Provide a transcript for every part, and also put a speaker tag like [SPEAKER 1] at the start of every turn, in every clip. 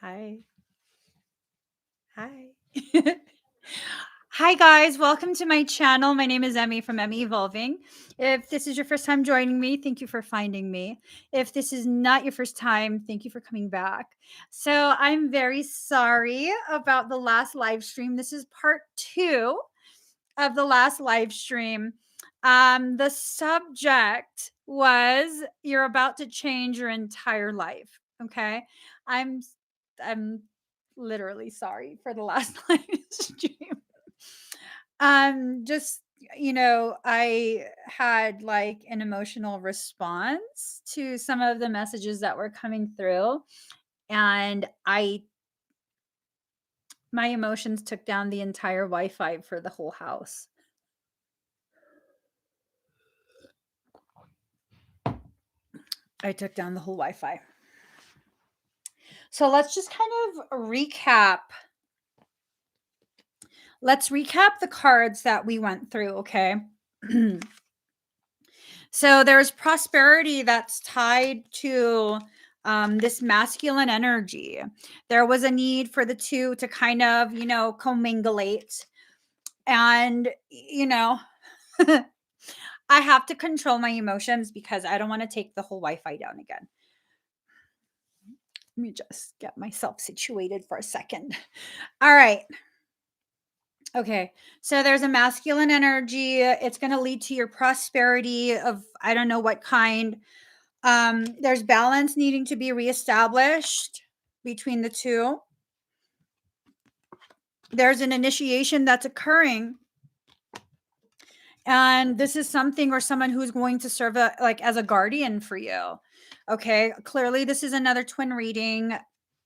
[SPEAKER 1] Hi. Hi. Hi, guys. Welcome to my channel. My name is Emmie from Emmie Evolving. If this is your first time joining me, thank you for finding me. If this is not your first time, thank you for coming back. So I'm very sorry about the last live stream. This is part 2 of the last live stream. The subject was you're about to change your entire life. Okay. I'm I'm literally sorry for the last live stream. Just I had like an emotional response to some of the messages that were coming through, and my emotions took down the entire Wi-Fi for the whole house. I took down the whole Wi-Fi. So let's just kind of recap. Let's recap the cards that we went through, okay? So there's prosperity that's tied to this masculine energy. There was a need for the two to kind of, commingulate. And, I have to control my emotions because I don't want to take the whole Wi-Fi down again. Let me just get myself situated for a second. All right. Okay. So there's a masculine energy. It's going to lead to your prosperity of I don't know what kind. There's balance needing to be reestablished between the two. There's an initiation that's occurring. And this is something or someone who's going to serve as a guardian for you. Okay. Clearly, this is another twin reading.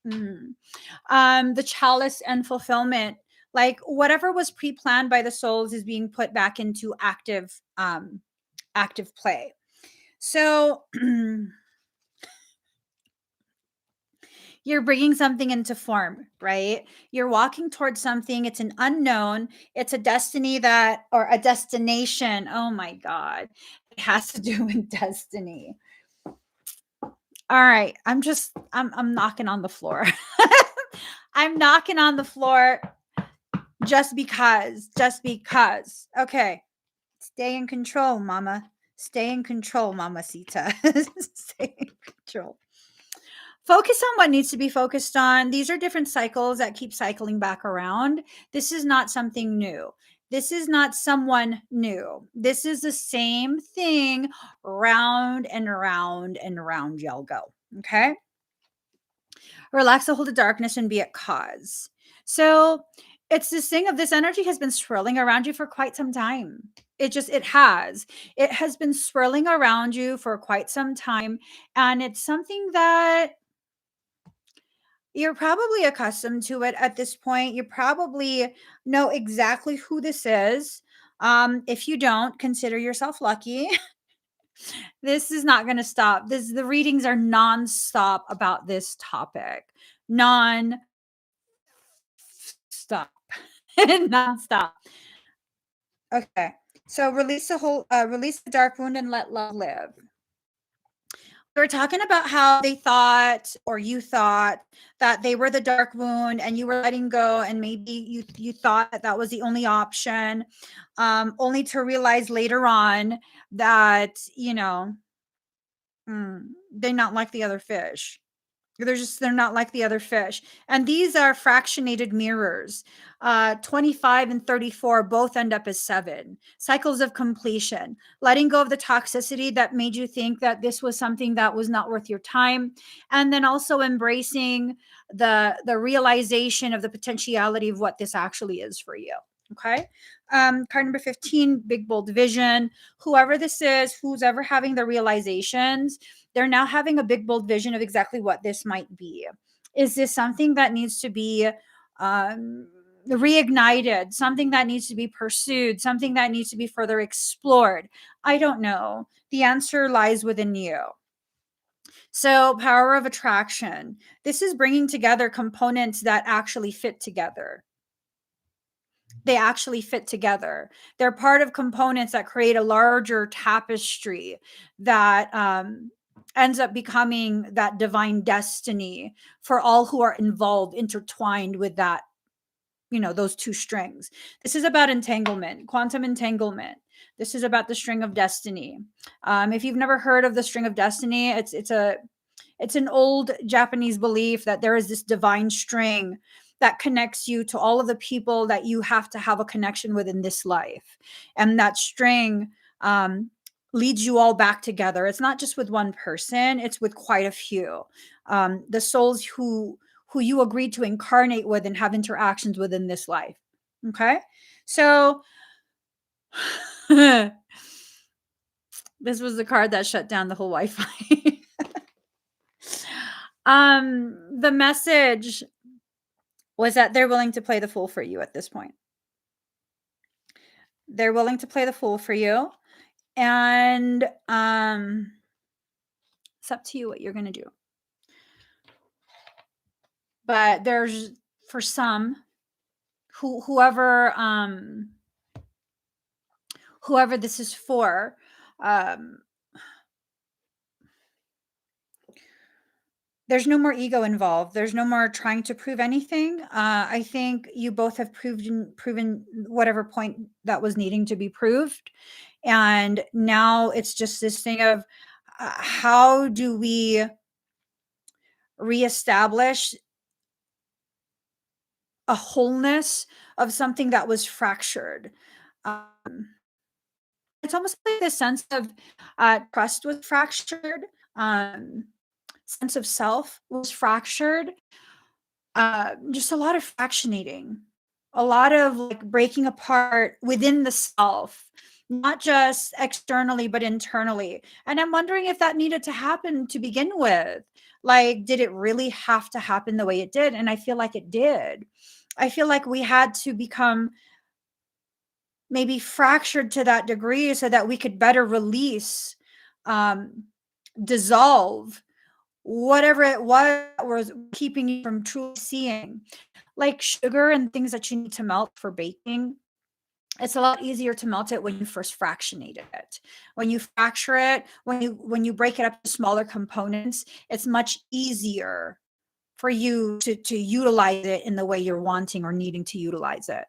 [SPEAKER 1] The chalice and fulfillment, like whatever was pre-planned by the souls is being put back into active play. So you're bringing something into form, right? You're walking towards something. It's an unknown. It's a destiny or a destination. Oh my God. It has to do with destiny. All right. I'm knocking on the floor. I'm knocking on the floor just because. Okay. Stay in control, mama. Stay in control, mamacita. Stay in control. Focus on what needs to be focused on. These are different cycles that keep cycling back around. This is not something new. This is not someone new. This is the same thing round and around and around y'all go. Okay. Relax the hold of darkness and be at cause. So it's this thing of this energy has been swirling around you for quite some time. It has been swirling around you for quite some time. And it's something that you're probably accustomed to it at this point. You probably know exactly who this is. If you don't, consider yourself lucky. This is not going to stop. The readings are non-stop about this topic. Non-stop. Non-stop. Okay. So release the dark wound and let love live. We're talking about how they thought, or you thought, that they were the dark wound and you were letting go, and maybe you thought that was the only option, only to realize later on that they're not like the other fish. They're not like the other fish. And these are fractionated mirrors. 25 and 34 both end up as 7 cycles of completion, letting go of the toxicity that made you think that this was something that was not worth your time, and then also embracing the realization of the potentiality of what this actually is for you. Okay. Card number 15, big bold vision. Whoever this is, who's ever having the realizations, they're now having a big bold vision of exactly what this might be. Is this something that needs to be reignited, something that needs to be pursued, something that needs to be further explored? I don't know. The answer lies within you. So, power of attraction. This is bringing together components that actually fit together. They actually fit together. They're part of components that create a larger tapestry that ends up becoming that divine destiny for all who are involved, intertwined with that, those two strings. This is about entanglement, quantum entanglement. This is about the string of destiny. If you've never heard of the string of destiny, it's an old Japanese belief that there is this divine string that connects you to all of the people that you have to have a connection with in this life. And that string leads you all back together. It's not just with one person, it's with quite a few. The souls who you agreed to incarnate with and have interactions with in this life. Okay? So this was the card that shut down the whole Wi-Fi. The message was that they're willing to play the fool for you at this point. They're willing to play the fool for you. And it's up to you what you're going to do. But there's, for some, whoever this is for, there's no more ego involved. There's no more trying to prove anything. I think you both have proven whatever point that was needing to be proved. And now it's just this thing of how do we reestablish a wholeness of something that was fractured. It's almost like the sense of trust was fractured. Sense of self was fractured. Just a lot of fractionating, a lot of like breaking apart within the self, not just externally, but internally. And I'm wondering if that needed to happen to begin with. Like, did it really have to happen the way it did? And I feel like it did. I feel like we had to become maybe fractured to that degree so that we could better release, dissolve whatever it was keeping you from truly seeing. Like sugar and things that you need to melt for baking, it's a lot easier to melt it when you first fractionate it. When you fracture it, when you break it up to smaller components, it's much easier for you to utilize it in the way you're wanting or needing to utilize it.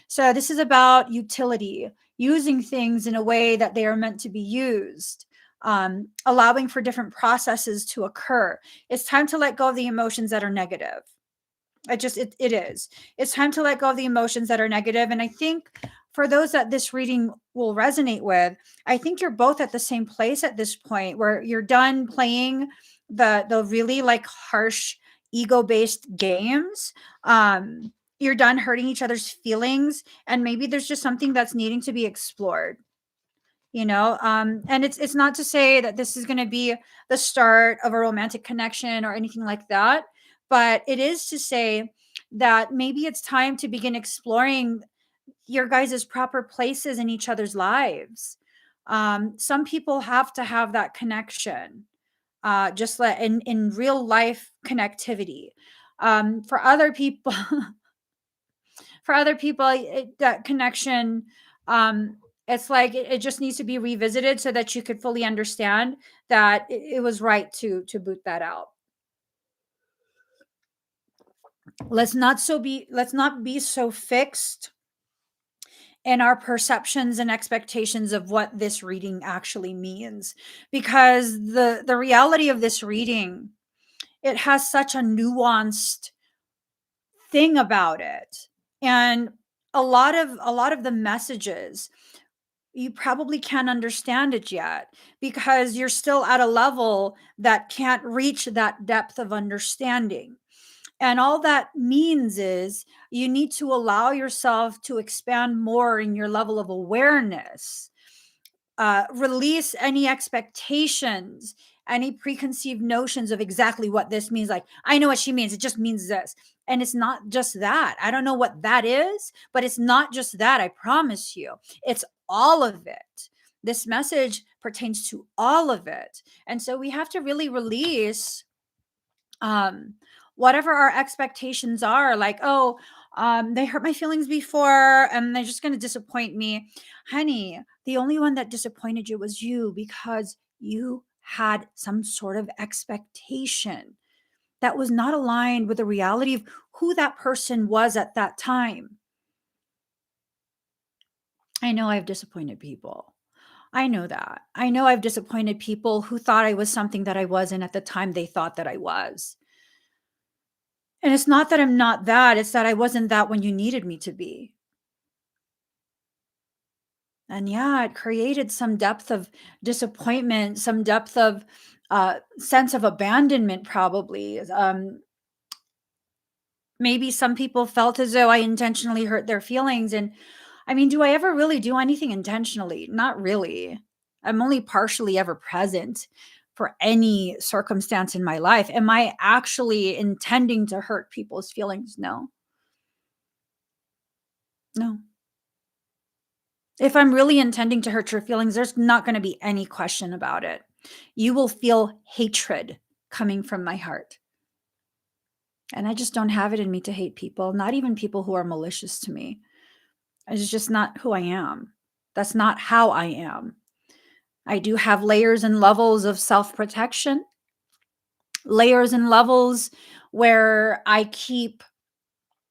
[SPEAKER 1] So this is about utility, using things in a way that they are meant to be used. Allowing for different processes to occur. It's time to let go of the emotions that are negative. It is. It's time to let go of the emotions that are negative. And I think for those that this reading will resonate with, I think you're both at the same place at this point where you're done playing the really like harsh ego-based games. You're done hurting each other's feelings, and maybe there's just something that's needing to be explored. And it's not to say that this is going to be the start of a romantic connection or anything like that, but it is to say that maybe it's time to begin exploring your guys' proper places in each other's lives. Some people have to have that connection, just let in real life connectivity. For other people, that connection, it's like it just needs to be revisited so that you could fully understand that it was right to boot that out. Let's not be so fixed in our perceptions and expectations of what this reading actually means, because the reality of this reading, it has such a nuanced thing about it. And a lot of the messages, you probably can't understand it yet because you're still at a level that can't reach that depth of understanding. And all that means is you need to allow yourself to expand more in your level of awareness. Release any expectations, any preconceived notions of exactly what this means. Like, I know what she means. It just means this. And it's not just that. I don't know what that is, but it's not just that. I promise you. It's all of it. This message pertains to all of it. And so we have to really release whatever our expectations are. Like, oh, they hurt my feelings before and they're just going to disappoint me. Honey, the only one that disappointed you was you, because you had some sort of expectation that was not aligned with the reality of who that person was at that time. I know I've disappointed people. I know that. I know I've disappointed people who thought I was something that I wasn't at the time they thought that I was. And it's not that I'm not that, it's that I wasn't that when you needed me to be. And yeah, it created some depth of disappointment, some depth of sense of abandonment, probably. Maybe some people felt as though I intentionally hurt their feelings. And I mean, do I ever really do anything intentionally? Not really. I'm only partially ever present for any circumstance in my life. Am I actually intending to hurt people's feelings? No. No. If I'm really intending to hurt your feelings, there's not going to be any question about it. You will feel hatred coming from my heart. And I just don't have it in me to hate people, not even people who are malicious to me. It's just not who I am. That's not how I am. I do have layers and levels of self protection, layers and levels where I keep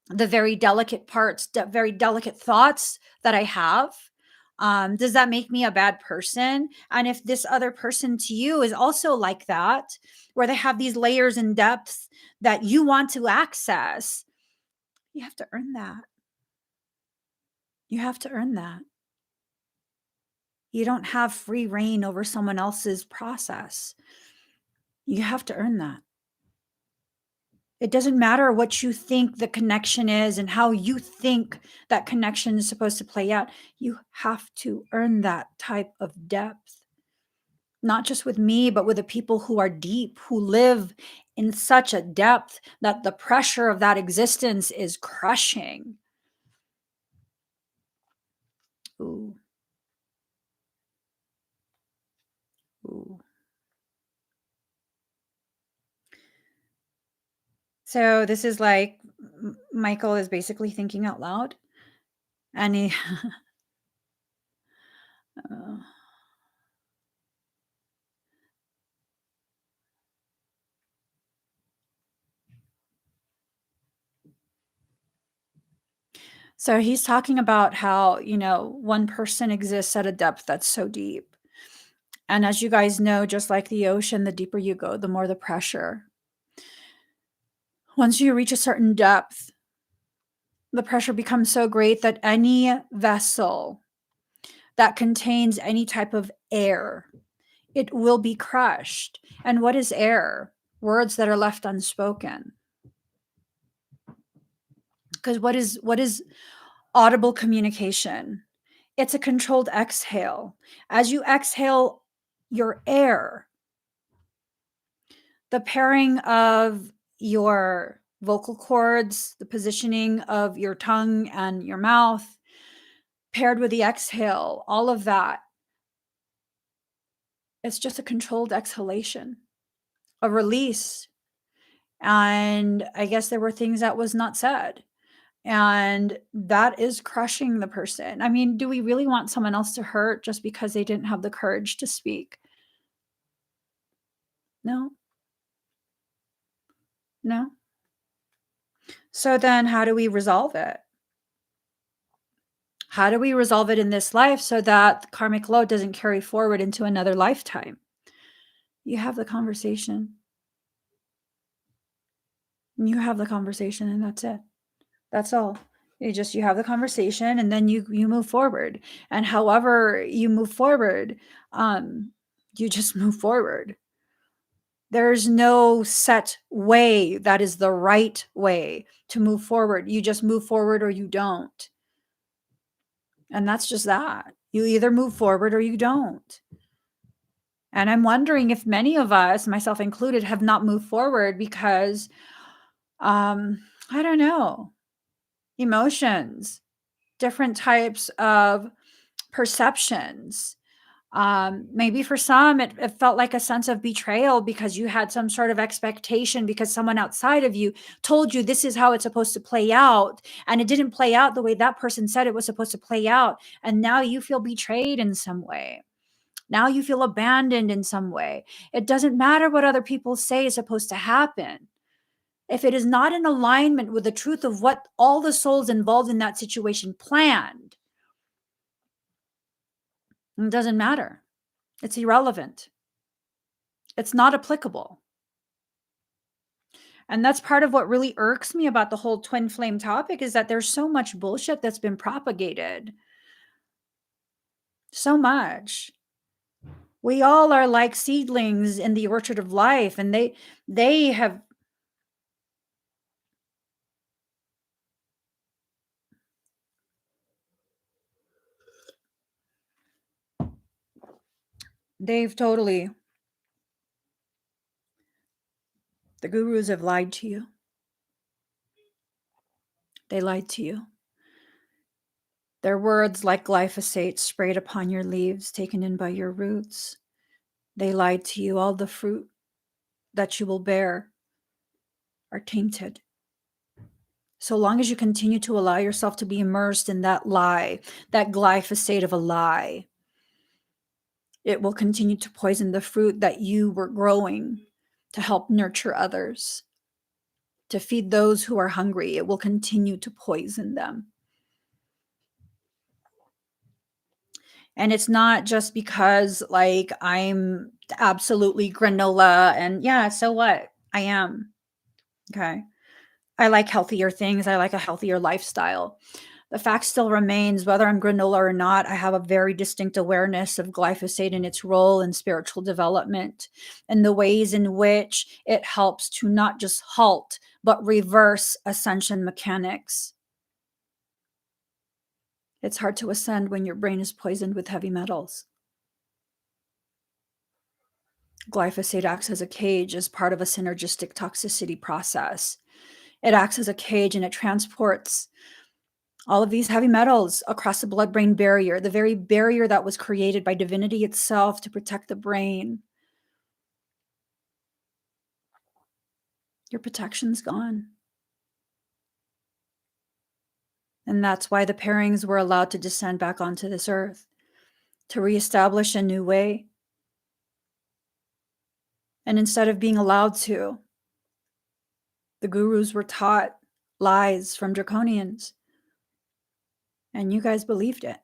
[SPEAKER 1] the very delicate parts, very delicate thoughts that I have. Does that make me a bad person? And if this other person to you is also like that, where they have these layers and depths that you want to access, you have to earn that. You have to earn that. You don't have free reign over someone else's process. You have to earn that. It doesn't matter what you think the connection is and how you think that connection is supposed to play out. You have to earn that type of depth, not just with me, but with the people who are deep, who live in such a depth that the pressure of that existence is crushing. Ooh. Ooh. So this is like Michael is basically thinking out loud, and he uh, so he's talking about how, one person exists at a depth that's so deep. And as you guys know, just like the ocean, the deeper you go, the more the pressure. Once you reach a certain depth, the pressure becomes so great that any vessel that contains any type of air, it will be crushed. And what is air? Words that are left unspoken. Because what is audible communication? It's a controlled exhale. As you exhale your air, the pairing of your vocal cords, the positioning of your tongue and your mouth, paired with the exhale, all of that, it's just a controlled exhalation, a release. And I guess there were things that was not said. And that is crushing the person. I mean, do we really want someone else to hurt just because they didn't have the courage to speak? No. No. So then how do we resolve it? How do we resolve it in this life so that the karmic load doesn't carry forward into another lifetime? You have the conversation. You have the conversation, and that's it. That's all. You have the conversation, and then you move forward. And however you move forward, you just move forward. There's no set way that is the right way to move forward. You just move forward or you don't. And that's just that. You either move forward or you don't. And I'm wondering if many of us, myself included, have not moved forward because, I don't know, emotions, different types of perceptions. Maybe for some, it felt like a sense of betrayal because you had some sort of expectation because someone outside of you told you this is how it's supposed to play out. And it didn't play out the way that person said it was supposed to play out. And now you feel betrayed in some way. Now you feel abandoned in some way. It doesn't matter what other people say is supposed to happen. If it is not in alignment with the truth of what all the souls involved in that situation planned, it doesn't matter. It's irrelevant. It's not applicable. And that's part of what really irks me about the whole twin flame topic, is that there's so much bullshit that's been propagated. So much. We all are like seedlings in the orchard of life, and they've totally, the gurus have lied to you. They lied to you. Their words, like glyphosate sprayed upon your leaves, taken in by your roots. They lied to you. All the fruit that you will bear are tainted. So long as you continue to allow yourself to be immersed in that lie, that glyphosate of a lie, it will continue to poison the fruit that you were growing to help nurture others, to feed those who are hungry. It will continue to poison them. And it's not just because, like, I'm absolutely granola and yeah, so what? I am. Okay. I like healthier things. I like a healthier lifestyle. The fact still remains, whether I'm granola or not, I have a very distinct awareness of glyphosate and its role in spiritual development and the ways in which it helps to not just halt, but reverse ascension mechanics. It's hard to ascend when your brain is poisoned with heavy metals. Glyphosate acts as a cage as part of a synergistic toxicity process. It acts as a cage and it transports all of these heavy metals across the blood-brain barrier, the very barrier that was created by divinity itself to protect the brain. Your protection's gone. And that's why the pairings were allowed to descend back onto this earth, to reestablish a new way. And instead of being allowed to, the gurus were taught lies from draconians. And you guys believed it.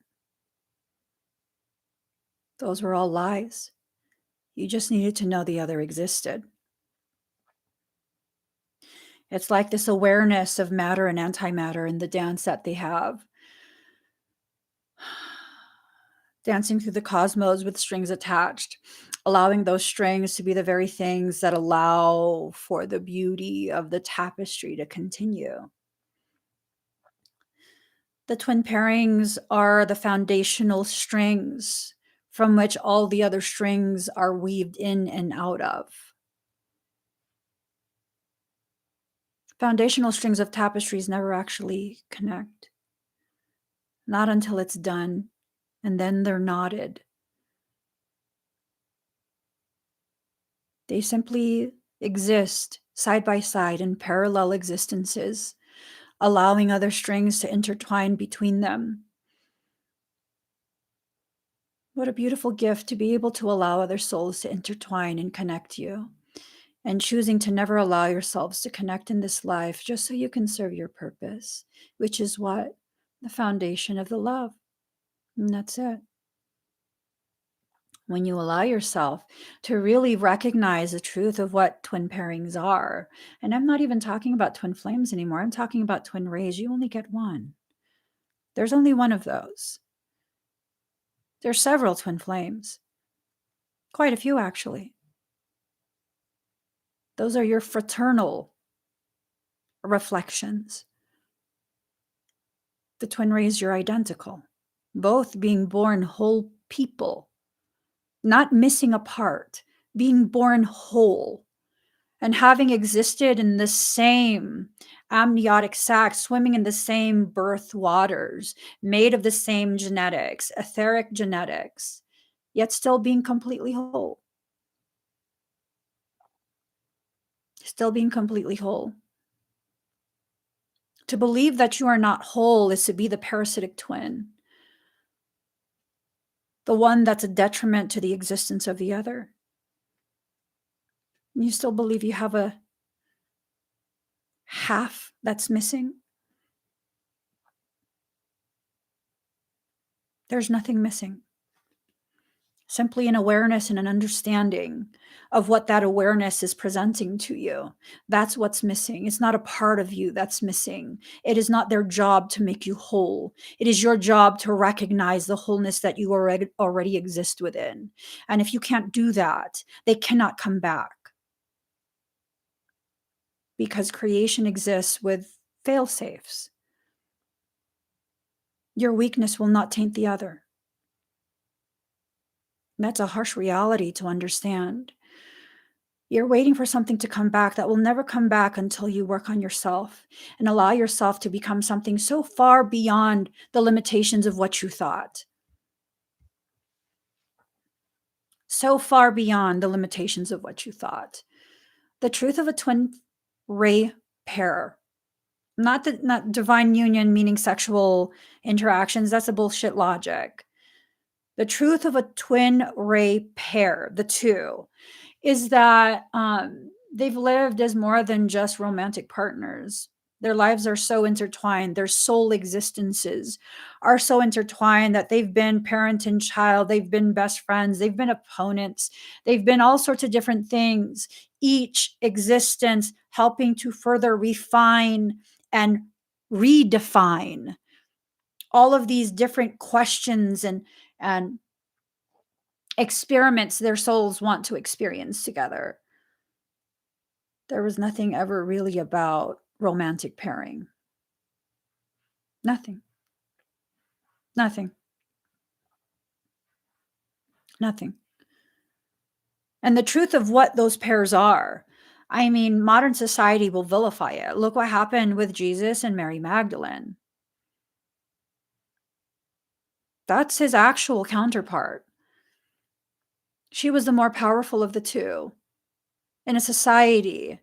[SPEAKER 1] Those were all lies. You just needed to know the other existed. It's like this awareness of matter and antimatter in the dance that they have. Dancing through the cosmos with strings attached, allowing those strings to be the very things that allow for the beauty of the tapestry to continue. The twin pairings are the foundational strings from which all the other strings are weaved in and out of. Foundational strings of tapestries never actually connect. Not until it's done, and then they're knotted. They simply exist side by side in parallel existences, allowing other strings to intertwine between them. What a beautiful gift to be able to allow other souls to intertwine and connect you, and choosing to never allow yourselves to connect in this life just so you can serve your purpose, which is what? The foundation of the love. And that's it. When you allow yourself to really recognize the truth of what twin pairings are, and I'm not even talking about twin flames anymore, I'm talking about twin rays, you only get one. There's only one of those. There's several twin flames, quite a few actually. Those are your fraternal reflections. The twin rays, you're identical, both being born whole people, not missing a part, being born whole, and having existed in the same amniotic sac, swimming in the same birth waters, made of the same genetics, etheric genetics, yet still being completely whole. Still being completely whole. To believe that you are not whole is to be the parasitic twin. the one that's a detriment to the existence of the other. You still believe you have a half that's missing? There's nothing missing. Simply an awareness and an understanding of what that awareness is presenting to you. That's what's missing. It's not a part of you that's missing. It is not their job to make you whole. It is your job to recognize the wholeness that you already exist within. And if you can't do that, they cannot come back. Because creation exists with fail-safes. Your weakness will not taint the other. That's a harsh reality to understand. You're waiting for something to come back that will never come back until you work on yourself and allow yourself to become something so far beyond the limitations of what you thought. So far beyond the limitations of what you thought. The truth of a twin ray pair, not divine union meaning sexual interactions, that's a bullshit logic. The truth of a twin ray pair, the two, is that they've lived as more than just romantic partners. Their lives are so intertwined. Their soul existences are so intertwined that they've been parent and child. They've been best friends. They've been opponents. They've been all sorts of different things. Each existence helping to further refine and redefine all of these different questions and experiments their souls want to experience together. There was nothing ever really about romantic pairing. Nothing. Nothing. Nothing. And the truth of what those pairs are, I mean, modern society will vilify it. Look what happened with Jesus and Mary Magdalene. That's his actual counterpart. She was the more powerful of the two in a society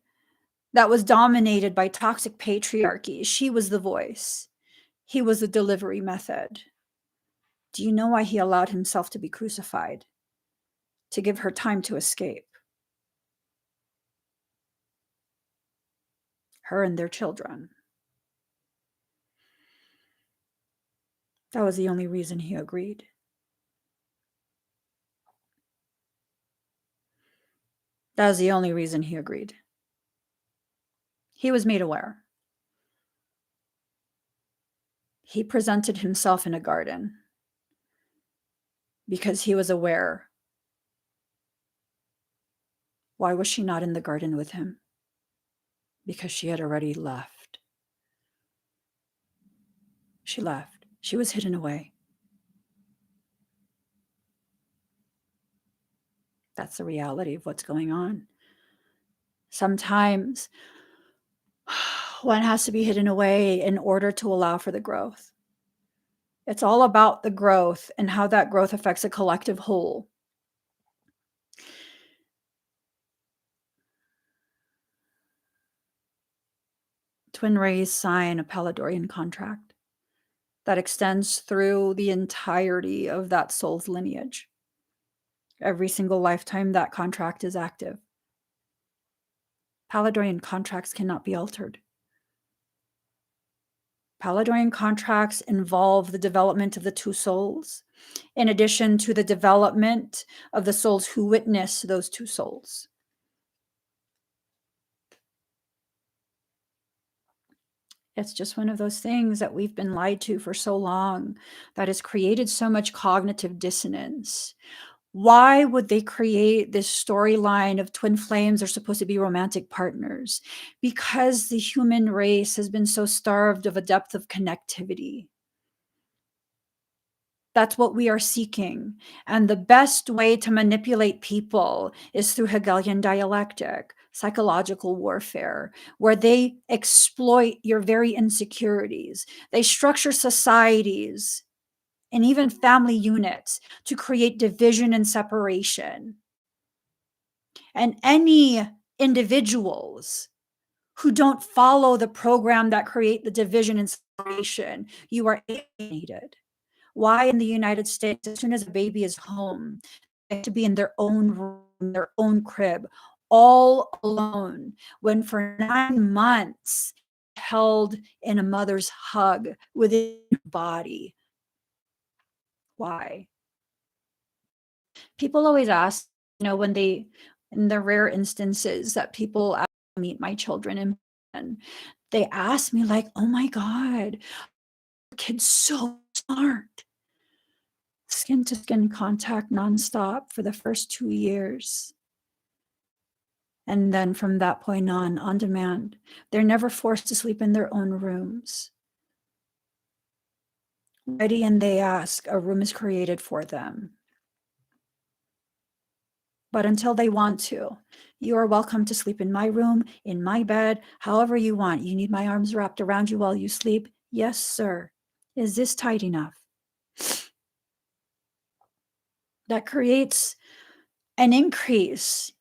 [SPEAKER 1] that was dominated by toxic patriarchy. She was the voice. He was the delivery method. Do you know why he allowed himself to be crucified? To give her time to escape. Her and their children. That was the only reason he agreed. That was the only reason he agreed. He was made aware. He presented himself in a garden because he was aware. Why was she not in the garden with him? Because she had already left. She left. She was hidden away. That's the reality of what's going on. Sometimes one has to be hidden away in order to allow for the growth. It's all about the growth and how that growth affects a collective whole. Twin rays sign a Palladorian contract that extends through the entirety of that soul's lineage. Every single lifetime that contract is active. Palladorian contracts cannot be altered. Palladorian contracts involve the development of the two souls, in addition to the development of the souls who witness those two souls. It's just one of those things that we've been lied to for so long that has created so much cognitive dissonance. Why would they create this storyline of twin flames are supposed to be romantic partners? Because the human race has been so starved of a depth of connectivity. That's what we are seeking. And the best way to manipulate people is through Hegelian dialectic, psychological warfare, where they exploit your very insecurities. They structure societies and even family units to create division and separation. And any individuals who don't follow the program that create the division and separation, you are alienated. Why in the United States, as soon as a baby is home, they have to be in their own room, their own crib, all alone, when for 9 months held in a mother's hug within her body? Why? People always ask, when they, in the rare instances that people ask to meet my children, and they ask me like, "Oh my God, your kid's so smart." Skin to skin contact nonstop for the first 2 years. And then from that point on demand. They're never forced to sleep in their own rooms. Ready and they ask, a room is created for them. But until they want to, you are welcome to sleep in my room, in my bed, however you want. You need my arms wrapped around you while you sleep? Yes, sir. Is this tight enough? That creates an increase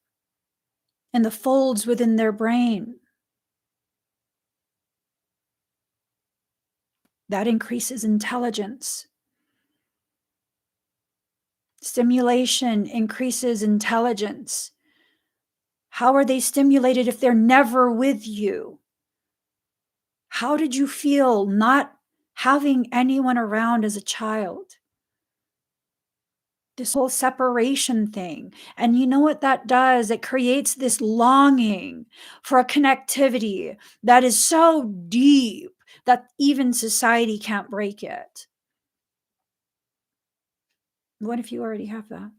[SPEAKER 1] in the folds within their brain. That increases intelligence. Stimulation increases intelligence. How are they stimulated if they're never with you? How did you feel not having anyone around as a child? This whole separation thing. And you know what that does? It creates this longing for a connectivity that is so deep that even society can't break it. What if you already have that?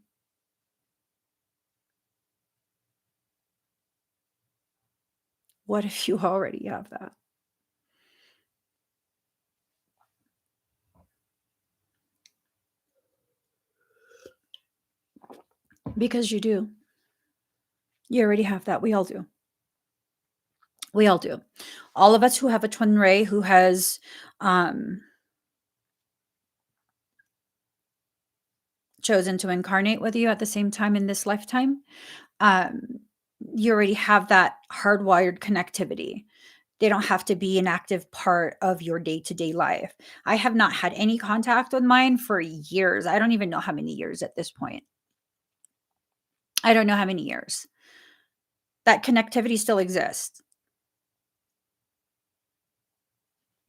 [SPEAKER 1] What if you already have that? Because you do. You already have that. We all do. We all do. All of us who have a twin ray who has chosen to incarnate with you at the same time in this lifetime, you already have that hardwired connectivity. They don't have to be an active part of your day-to-day life. I have not had any contact with mine for years. I don't even know how many years at this point. I don't know how many years. That connectivity still exists.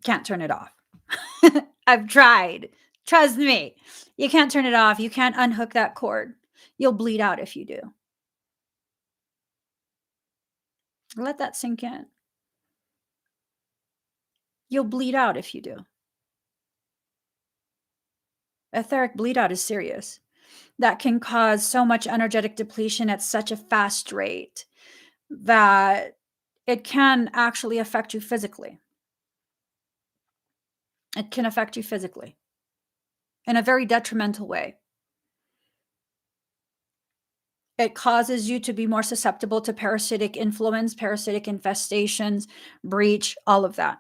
[SPEAKER 1] Can't turn it off. I've tried. Trust me. You can't turn it off. You can't unhook that cord. You'll bleed out if you do. Let that sink in. You'll bleed out if you do. Etheric bleed out is serious. That can cause so much energetic depletion at such a fast rate that it can actually affect you physically. It can affect you physically in a very detrimental way. It causes you to be more susceptible to parasitic influence, parasitic infestations, breach, all of that.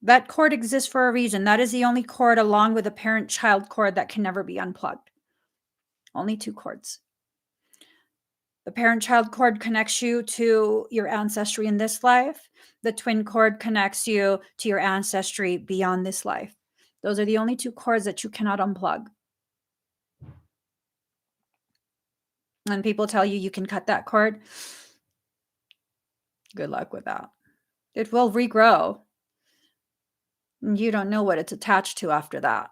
[SPEAKER 1] That cord exists for a reason. That is the only cord, along with a parent-child cord, that can never be unplugged. Only 2 cords. The parent-child cord connects you to your ancestry in this life. The twin cord connects you to your ancestry beyond this life. Those are the only 2 cords that you cannot unplug. When people tell you can cut that cord, good luck with that. It will regrow. You don't know what it's attached to after that.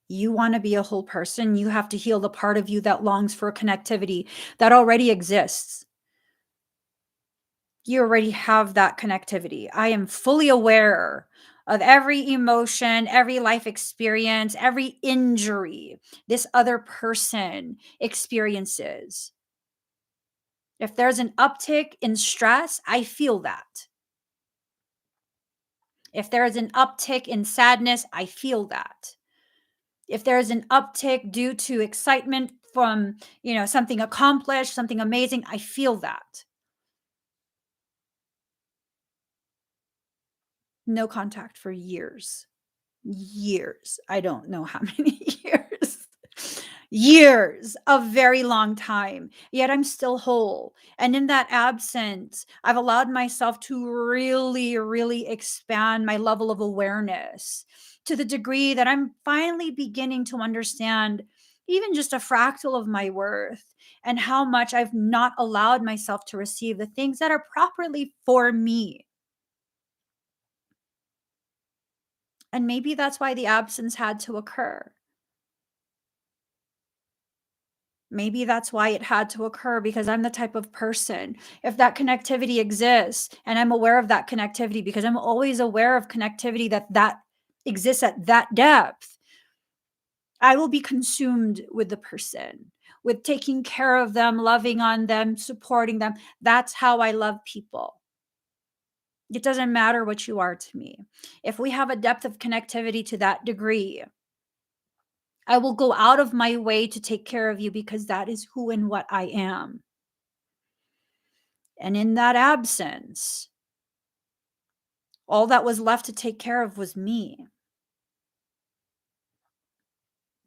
[SPEAKER 1] You want to be a whole person, you have to heal the part of you that longs for connectivity that already exists. You already have that connectivity. I am fully aware of every emotion, every life experience, every injury this other person experiences. If there's an uptick in stress, I feel that. If there is an uptick in sadness, I feel that. If there is an uptick due to excitement from, something accomplished, something amazing, I feel that. No contact for years. Years. I don't know how many years. years, a very long time, yet I'm still whole. And in that absence, I've allowed myself to really, really expand my level of awareness to the degree that I'm finally beginning to understand even just a fractal of my worth and how much I've not allowed myself to receive the things that are properly for me. And maybe that's why the absence had to occur. Maybe that's why it had to occur, because I'm the type of person, if that connectivity exists and I'm aware of that connectivity, because I'm always aware of connectivity that exists at that depth, I will be consumed with the person, with taking care of them, loving on them, supporting them. That's how I love people. It doesn't matter what you are to me. If we have a depth of connectivity to that degree, I will go out of my way to take care of you because that is who and what I am. And in that absence, all that was left to take care of was me.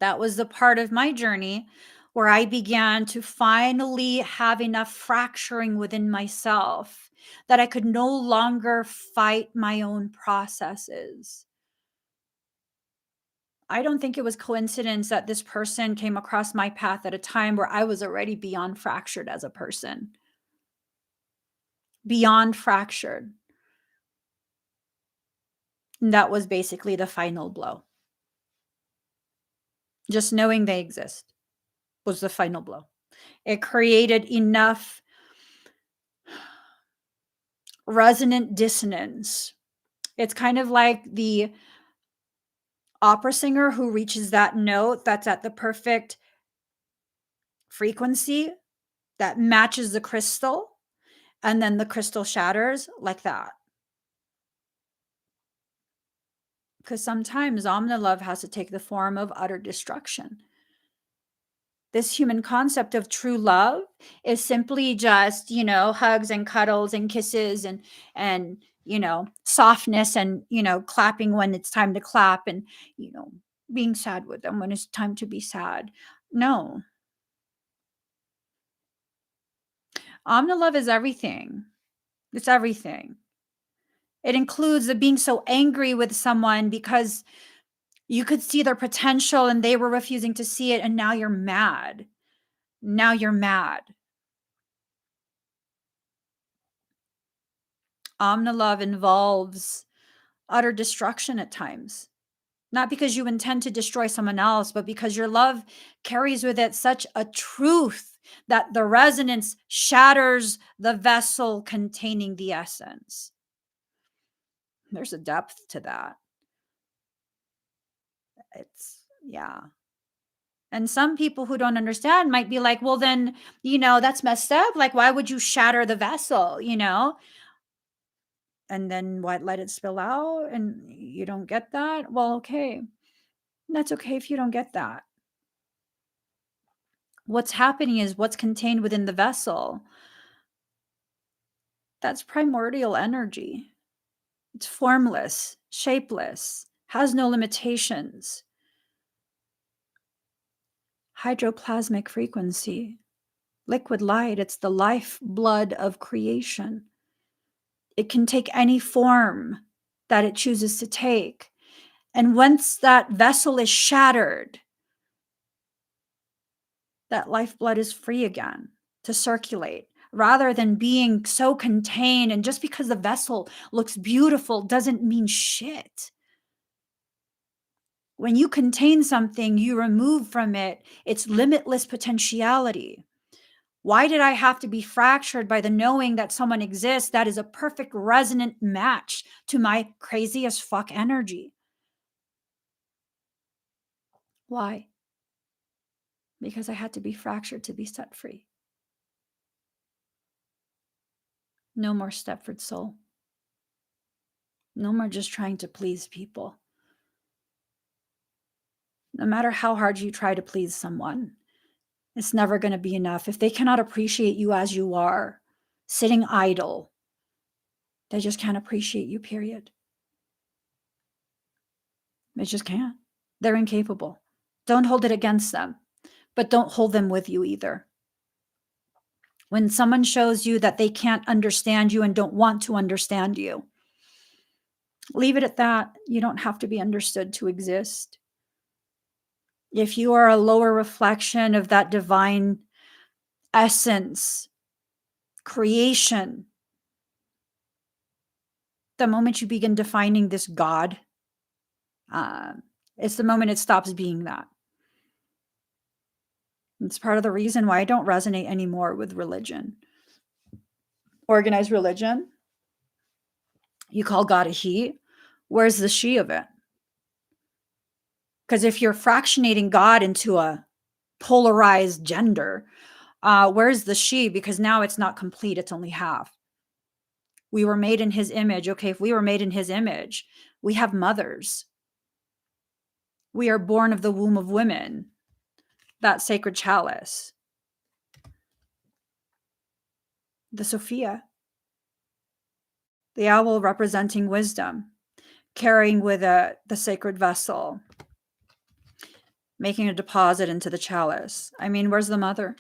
[SPEAKER 1] That was the part of my journey where I began to finally have enough fracturing within myself that I could no longer fight my own processes. I don't think it was coincidence that this person came across my path at a time where I was already beyond fractured as a person. Beyond fractured. And that was basically the final blow. Just knowing they exist was the final blow. It created enough resonant dissonance. It's kind of like the opera singer who reaches that note that's at the perfect frequency that matches the crystal, and then the crystal shatters like that. Because sometimes Omni Love has to take the form of utter destruction. This human concept of true love is simply just, hugs and cuddles and kisses and softness and, clapping when it's time to clap and, being sad with them when it's time to be sad. No. Omni Love is everything. It's everything. It includes the being so angry with someone because you could see their potential and they were refusing to see it, and now you're mad. Now you're mad. Omni Love involves utter destruction at times. Not because you intend to destroy someone else, but because your love carries with it such a truth that the resonance shatters the vessel containing the essence. There's a depth to that. Yeah. And some people who don't understand might be like, well, then, that's messed up. Like, why would you shatter the vessel, And then what? Let it spill out and you don't get that? Well, okay. That's okay if you don't get that. What's happening is what's contained within the vessel. That's primordial energy. It's formless, shapeless, has no limitations. Hydroplasmic frequency, liquid light, it's the life blood of creation. It can take any form that it chooses to take. And once that vessel is shattered, that lifeblood is free again to circulate rather than being so contained. And just because the vessel looks beautiful doesn't mean shit. When you contain something, you remove from it its limitless potentiality. Why did I have to be fractured by the knowing that someone exists that is a perfect resonant match to my crazy as fuck energy? Why? Because I had to be fractured to be set free. No more Stepford soul. No more just trying to please people. No matter how hard you try to please someone, it's never going to be enough. If they cannot appreciate you as you are, sitting idle, they just can't appreciate you, period. They just can't. They're incapable. Don't hold it against them. but don't hold them with you either. When someone shows you that they can't understand you and don't want to understand you, leave it at that. You don't have to be understood to exist. If you are a lower reflection of that divine essence, creation, the moment you begin defining this God, it's the moment it stops being that. It's part of the reason why I don't resonate anymore with religion. Organized religion, you call God a he. Where's the she of it? Because if you're fractionating God into a polarized gender, where's the she? Because now it's not complete, it's only half. We were made in his image. Okay, if we were made in his image, we have mothers. We are born of the womb of women, that sacred chalice. The Sophia, the owl representing wisdom, carrying with it the sacred vessel, making a deposit into the chalice. I mean, where's the mother?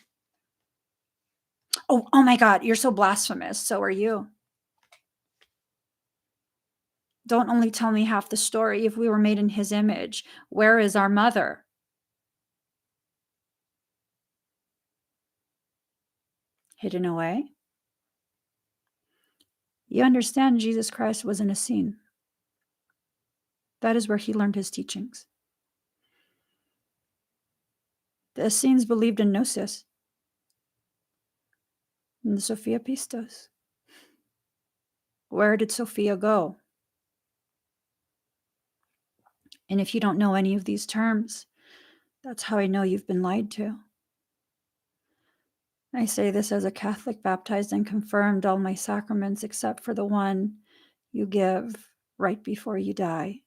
[SPEAKER 1] Oh my God, you're so blasphemous. So are you. Don't only tell me half the story. If we were made in his image, where is our mother? Hidden away? You understand Jesus Christ was in a scene. That is where he learned his teachings. The Essenes believed in Gnosis, in the Sophia Pistos. Where did Sophia go? And if you don't know any of these terms, that's how I know you've been lied to. I say this as a Catholic, baptized and confirmed all my sacraments except for the one you give right before you die.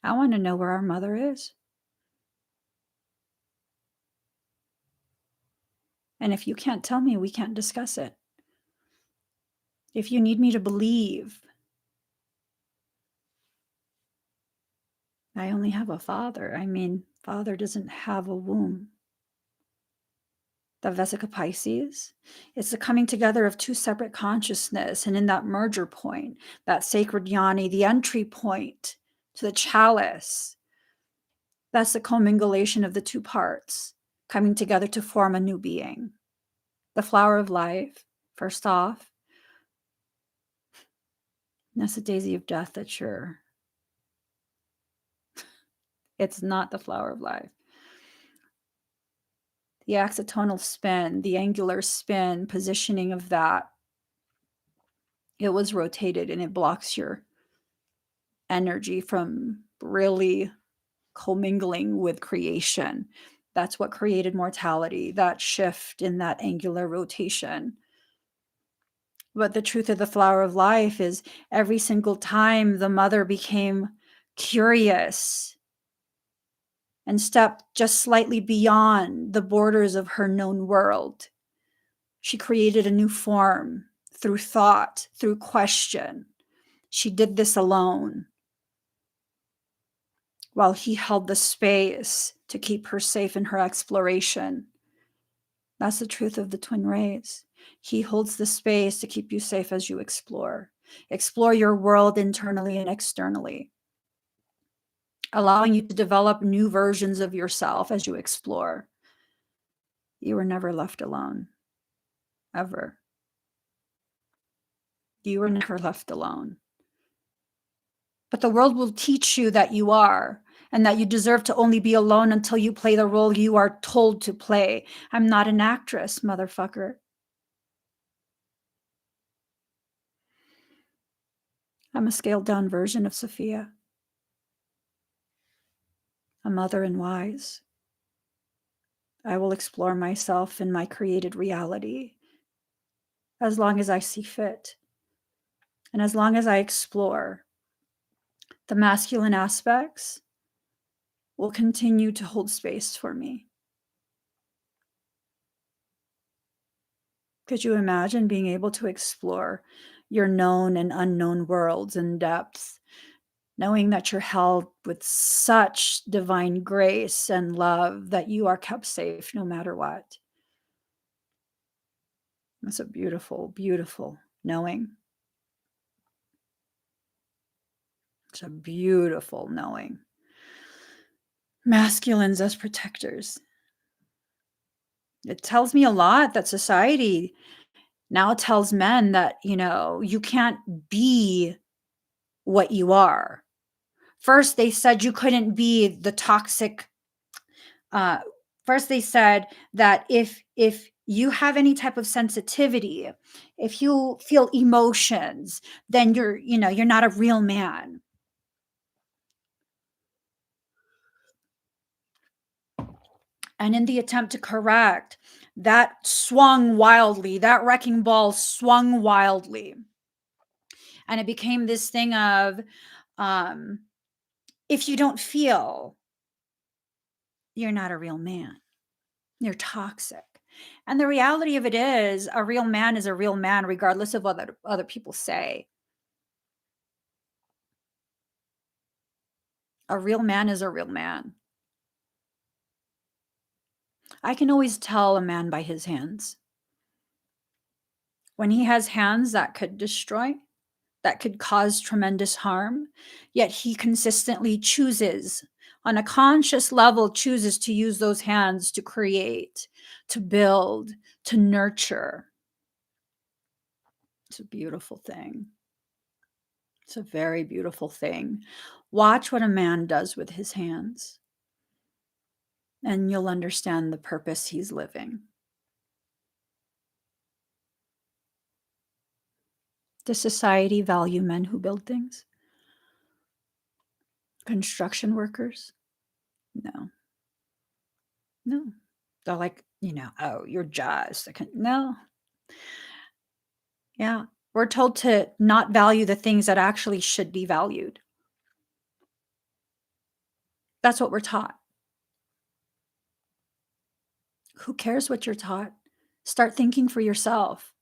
[SPEAKER 1] I want to know where our mother is. And if you can't tell me, we can't discuss it. If you need me to believe I only have a father, I mean, father doesn't have a womb. The Vesica Pisces, it's the coming together of two separate consciousness, and in that merger point, that sacred yoni, the entry point to the chalice, that's the commingulation of the two parts coming together to form a new being. The flower of life, first off, that's the daisy of death that you're. It's not the flower of life. The axitonal spin, the angular spin, positioning of that, it was rotated and it blocks your energy from really commingling with creation. That's what created mortality, that shift in that angular rotation. But the truth of the flower of life is every single time the mother became curious and stepped just slightly beyond the borders of her known world, she created a new form through thought, through question. She did this alone, while he held the space to keep her safe in her exploration. That's the truth of the twin rays. He holds the space to keep you safe as you explore. Explore your world internally and externally, allowing you to develop new versions of yourself as you explore. You were never left alone, ever. You were never left alone. But the world will teach you that you are, and that you deserve to only be alone until you play the role you are told to play. I'm not an actress, motherfucker. I'm a scaled down version of Sophia, a mother and wise. I will explore myself in my created reality as long as I see fit. And as long as I explore, the masculine aspects will continue to hold space for me. Could you imagine being able to explore your known and unknown worlds in depth, knowing that you're held with such divine grace and love that you are kept safe no matter what. That's a beautiful, beautiful knowing. It's a beautiful knowing. Masculines as protectors. It tells me a lot that society now tells men that, you can't be what you are. First, they said you couldn't be the toxic. First, they said that if you have any type of sensitivity, if you feel emotions, then you're not a real man. And in the attempt to correct, that swung wildly. That wrecking ball swung wildly, and it became this thing of, if you don't feel, you're not a real man. You're toxic. And the reality of it is, a real man is a real man, regardless of what other people say. A real man is a real man. I can always tell a man by his hands. When he has hands that could destroy, that could cause tremendous harm, yet he consistently chooses, on a conscious level, chooses to use those hands to create, to build, to nurture. It's a beautiful thing. It's a very beautiful thing. Watch what a man does with his hands, and you'll understand the purpose he's living. Does society value men who build things? Construction workers? No. No. They're like, oh, you're just. No. Yeah. We're told to not value the things that actually should be valued. That's what we're taught. Who cares what you're taught? Start thinking for yourself.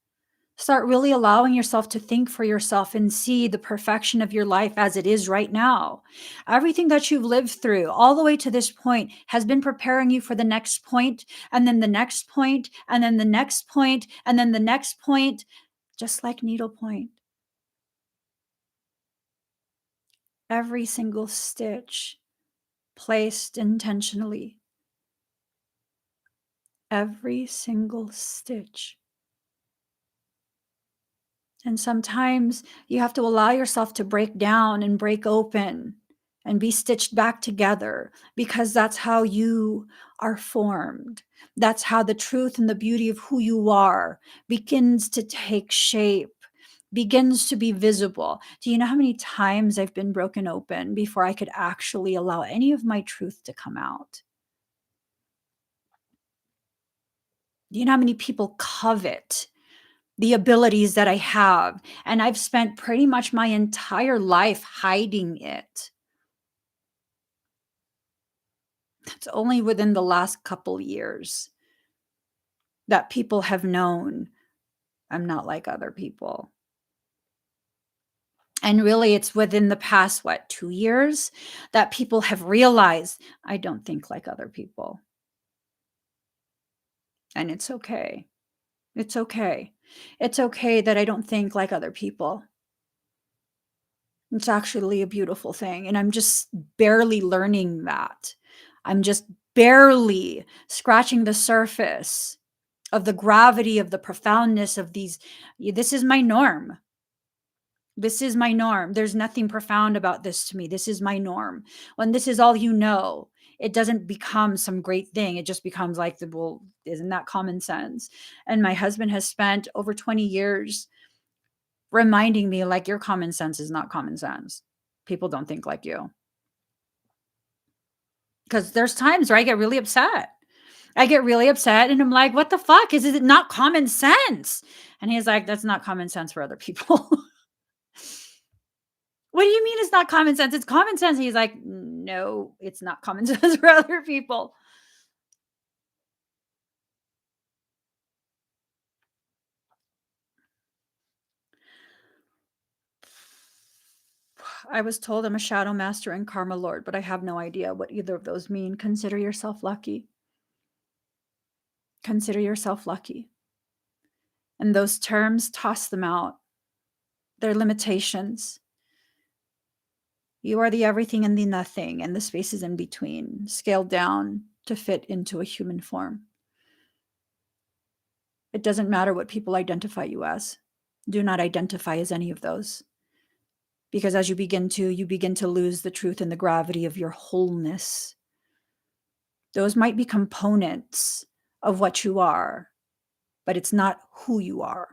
[SPEAKER 1] Start really allowing yourself to think for yourself and see the perfection of your life as it is right now. Everything that you've lived through all the way to this point has been preparing you for the next point, and then the next point, and then the next point, and then the next point, just like needlepoint. Every single stitch placed intentionally. Every single stitch. And sometimes you have to allow yourself to break down and break open and be stitched back together, because that's how you are formed. That's how the truth and the beauty of who you are begins to take shape, begins to be visible. Do you know how many times I've been broken open before I could actually allow any of my truth to come out? Do you know how many people covet the abilities that I have? And I've spent pretty much my entire life hiding it. It's only within the last couple years that people have known I'm not like other people. And really, it's within the past, 2 years that people have realized I don't think like other people. And it's okay. It's okay. It's okay that I don't think like other people. It's actually a beautiful thing. And I'm just barely learning that. I'm just barely scratching the surface of the gravity, of the profoundness of these. This is my norm. This is my norm. There's nothing profound about this to me. This is my norm. When this is all you know, it doesn't become some great thing. It just becomes like, well, isn't that common sense? And my husband has spent over 20 years reminding me, like, your common sense is not common sense. People don't think like you. Because there's times where I get really upset. And I'm like, what the fuck? Is it not common sense? And he's like, that's not common sense for other people. What do you mean it's not common sense? It's common sense. He's like, no, it's not common sense for other people. I was told I'm a shadow master and karma lord, but I have no idea what either of those mean. Consider yourself lucky. Consider yourself lucky. And those terms, toss them out. They're limitations. You are the everything and the nothing, and the spaces in between, scaled down to fit into a human form. It doesn't matter what people identify you as. Do not identify as any of those. Because as you begin to lose the truth and the gravity of your wholeness. Those might be components of what you are, but it's not who you are.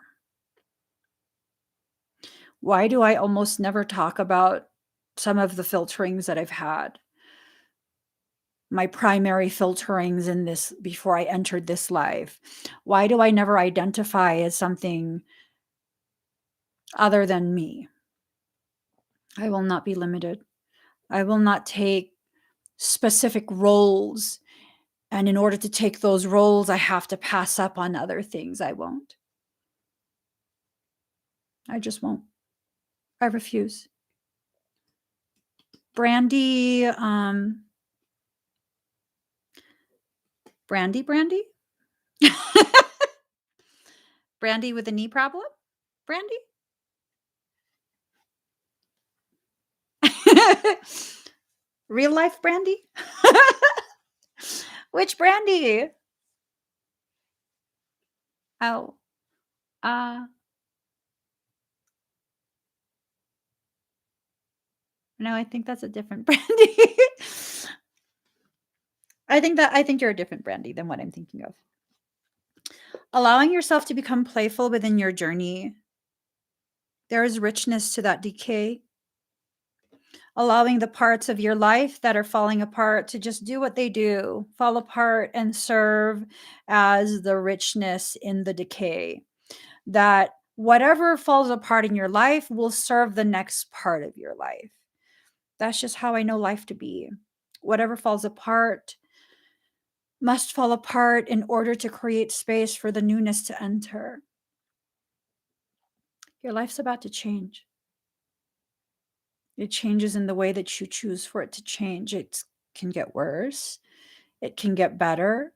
[SPEAKER 1] Why do I almost never talk about some of the filterings that I've had? My primary filterings in this before I entered this life. Why do I never identify as something other than me? I will not be limited. I will not take specific roles. And in order to take those roles, I have to pass up on other things. I won't. I just won't. I refuse. Brandy, Brandy? Brandy with a knee problem? Brandy? Real life Brandy? Which Brandy? Oh, uh, no, I think that's a different Brandy. I think you're a different Brandy than what I'm thinking of. Allowing yourself to become playful within your journey. There is richness to that decay. Allowing the parts of your life that are falling apart to just do what they do, fall apart and serve as the richness in the decay. That whatever falls apart in your life will serve the next part of your life. That's just how I know life to be. Whatever falls apart must fall apart in order to create space for the newness to enter. Your life's about to change. It changes in the way that you choose for it to change. It can get worse. It can get better.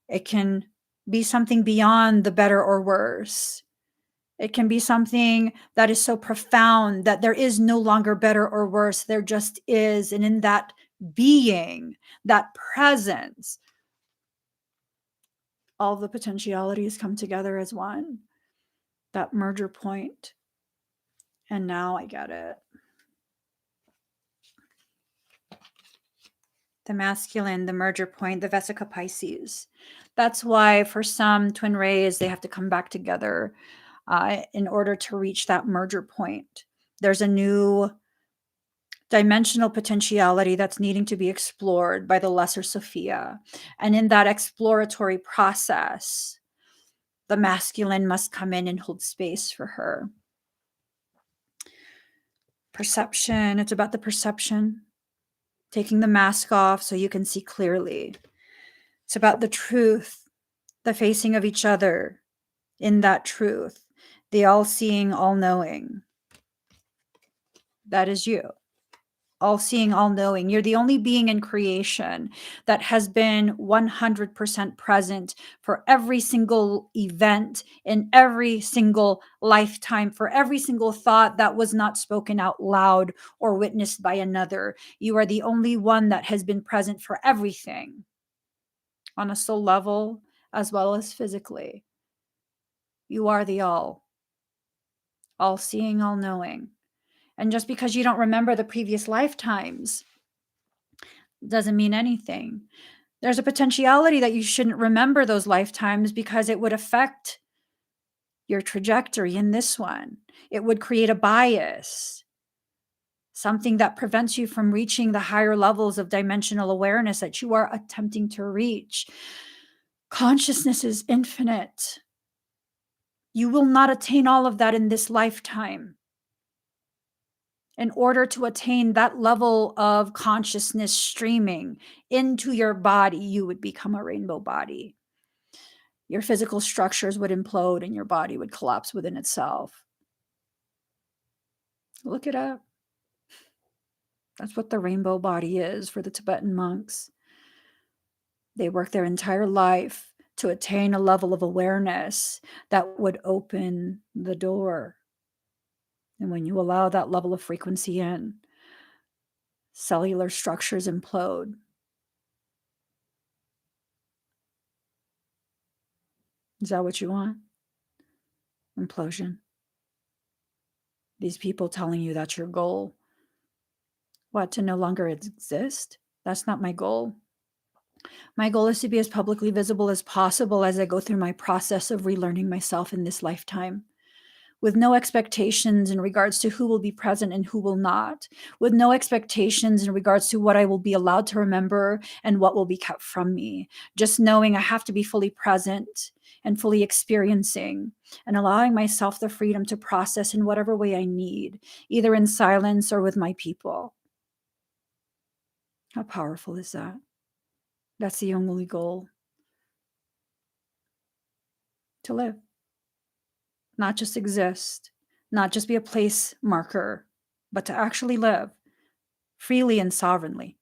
[SPEAKER 1] It can be something beyond the better or worse. It can be something that is so profound that there is no longer better or worse. There just is. And in that being, that presence, all the potentialities come together as one. That merger point. And now I get it. The masculine, the merger point, the Vesica Pisces. That's why for some twin rays, they have to come back together in order to reach that merger point. There's a new dimensional potentiality that's needing to be explored by the lesser Sophia. And in that exploratory process, the masculine must come in and hold space for her. Perception, it's about the perception. Taking the mask off so you can see clearly. It's about the truth, the facing of each other in that truth, the all-seeing, all-knowing. That is you. All-seeing, all-knowing. You're the only being in creation that has been 100% present for every single event in every single lifetime, for every single thought that was not spoken out loud or witnessed by another. You are the only one that has been present for everything on a soul level as well as physically. You are the all-seeing, all-knowing. And just because you don't remember the previous lifetimes doesn't mean anything. There's a potentiality that you shouldn't remember those lifetimes because it would affect your trajectory in this one. It would create a bias, something that prevents you from reaching the higher levels of dimensional awareness that you are attempting to reach. Consciousness is infinite. You will not attain all of that in this lifetime. In order to attain that level of consciousness streaming into your body, you would become a rainbow body. Your physical structures would implode and your body would collapse within itself. Look it up. That's what the rainbow body is for the Tibetan monks. They work their entire life to attain a level of awareness that would open the door. And when you allow that level of frequency in, cellular structures implode. Is that what you want? Implosion. These people telling you that's your goal. What, to no longer exist? That's not my goal. My goal is to be as publicly visible as possible as I go through my process of relearning myself in this lifetime, with no expectations in regards to who will be present and who will not, with no expectations in regards to what I will be allowed to remember and what will be kept from me. Just knowing I have to be fully present and fully experiencing and allowing myself the freedom to process in whatever way I need, either in silence or with my people. How powerful is that? That's the only goal. To live. Not just exist, not just be a place marker, but to actually live freely and sovereignly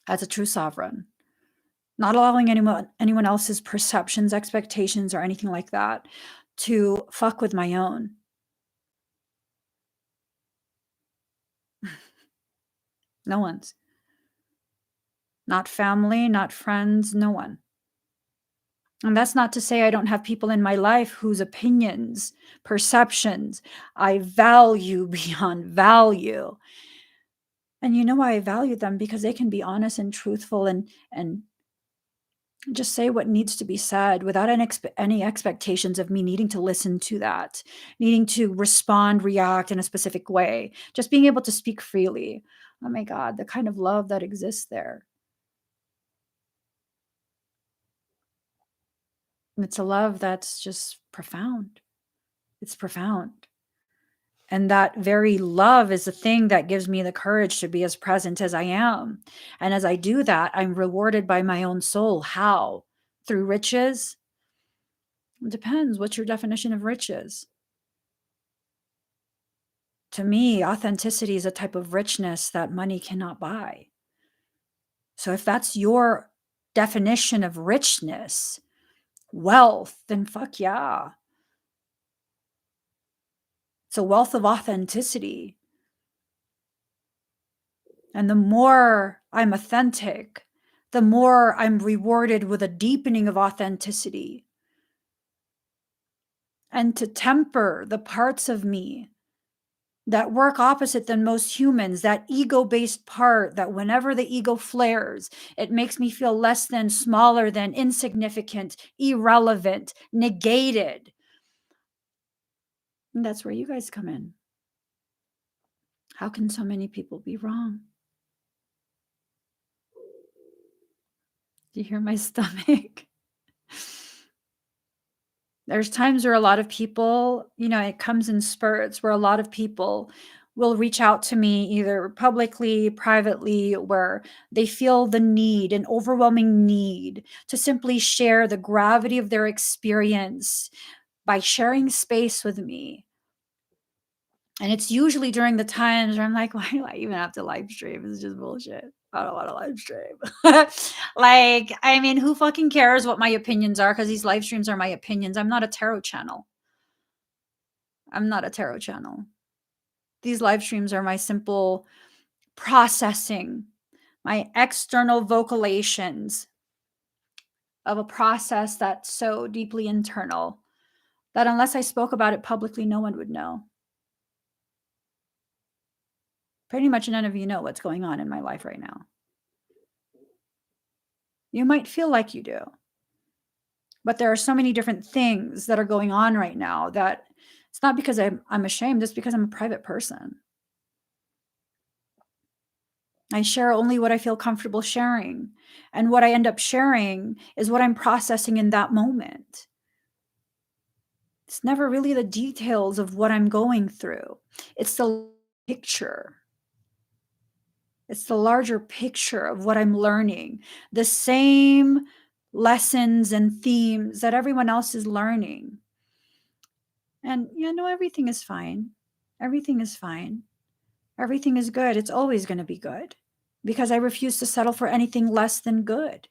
[SPEAKER 1] as a true sovereign, not allowing anyone else's perceptions, expectations, or anything like that to fuck with my own. No one's. Not family, not friends, no one. And that's not to say I don't have people in my life whose opinions, perceptions, I value beyond value. And you know why I value them? Because they can be honest and truthful and just say what needs to be said without any expectations of me needing to listen to that, needing to respond, react in a specific way, just being able to speak freely. Oh my God, the kind of love that exists there. It's a love that's just profound. It's profound. And that very love is the thing that gives me the courage to be as present as I am. And as I do that, I'm rewarded by my own soul. How? Through riches? It depends. What's your definition of riches? To me, authenticity is a type of richness that money cannot buy. So if that's your definition of richness, wealth, then fuck yeah. It's a wealth of authenticity. And the more I'm authentic, the more I'm rewarded with a deepening of authenticity. And to temper the parts of me that work opposite than most humans, that ego-based part that whenever the ego flares, it makes me feel less than, smaller than, insignificant, irrelevant, negated. And that's where you guys come in. How can so many people be wrong? Do you hear my stomach? There's times where a lot of people, it comes in spurts where a lot of people will reach out to me either publicly, privately, where they feel the need, an overwhelming need to simply share the gravity of their experience by sharing space with me. And it's usually during the times where I'm like, why do I even have to live stream? It's just bullshit. I don't want to live stream. Who fucking cares what my opinions are? Because these live streams are my opinions. I'm not a tarot channel. These live streams are my simple processing, my external vocalations of a process that's so deeply internal that unless I spoke about it publicly, no one would know. Pretty much none of you know what's going on in my life right now. You might feel like you do, but there are so many different things that are going on right now that it's not because I'm ashamed, it's because I'm a private person. I share only what I feel comfortable sharing. And what I end up sharing is what I'm processing in that moment. It's never really the details of what I'm going through. It's the picture. It's the larger picture of what I'm learning. The same lessons and themes that everyone else is learning. And everything is fine. Everything is fine. Everything is good. It's always going to be good because I refuse to settle for anything less than good.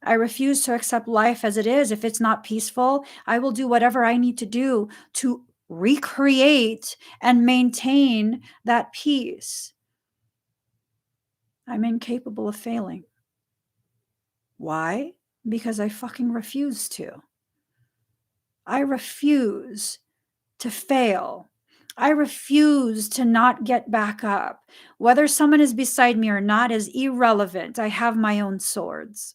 [SPEAKER 1] I refuse to accept life as it is. If it's not peaceful, I will do whatever I need to do to recreate and maintain that peace. I'm incapable of failing. Why? Because I fucking refuse to. I refuse to fail. I refuse to not get back up. Whether someone is beside me or not is irrelevant. I have my own swords.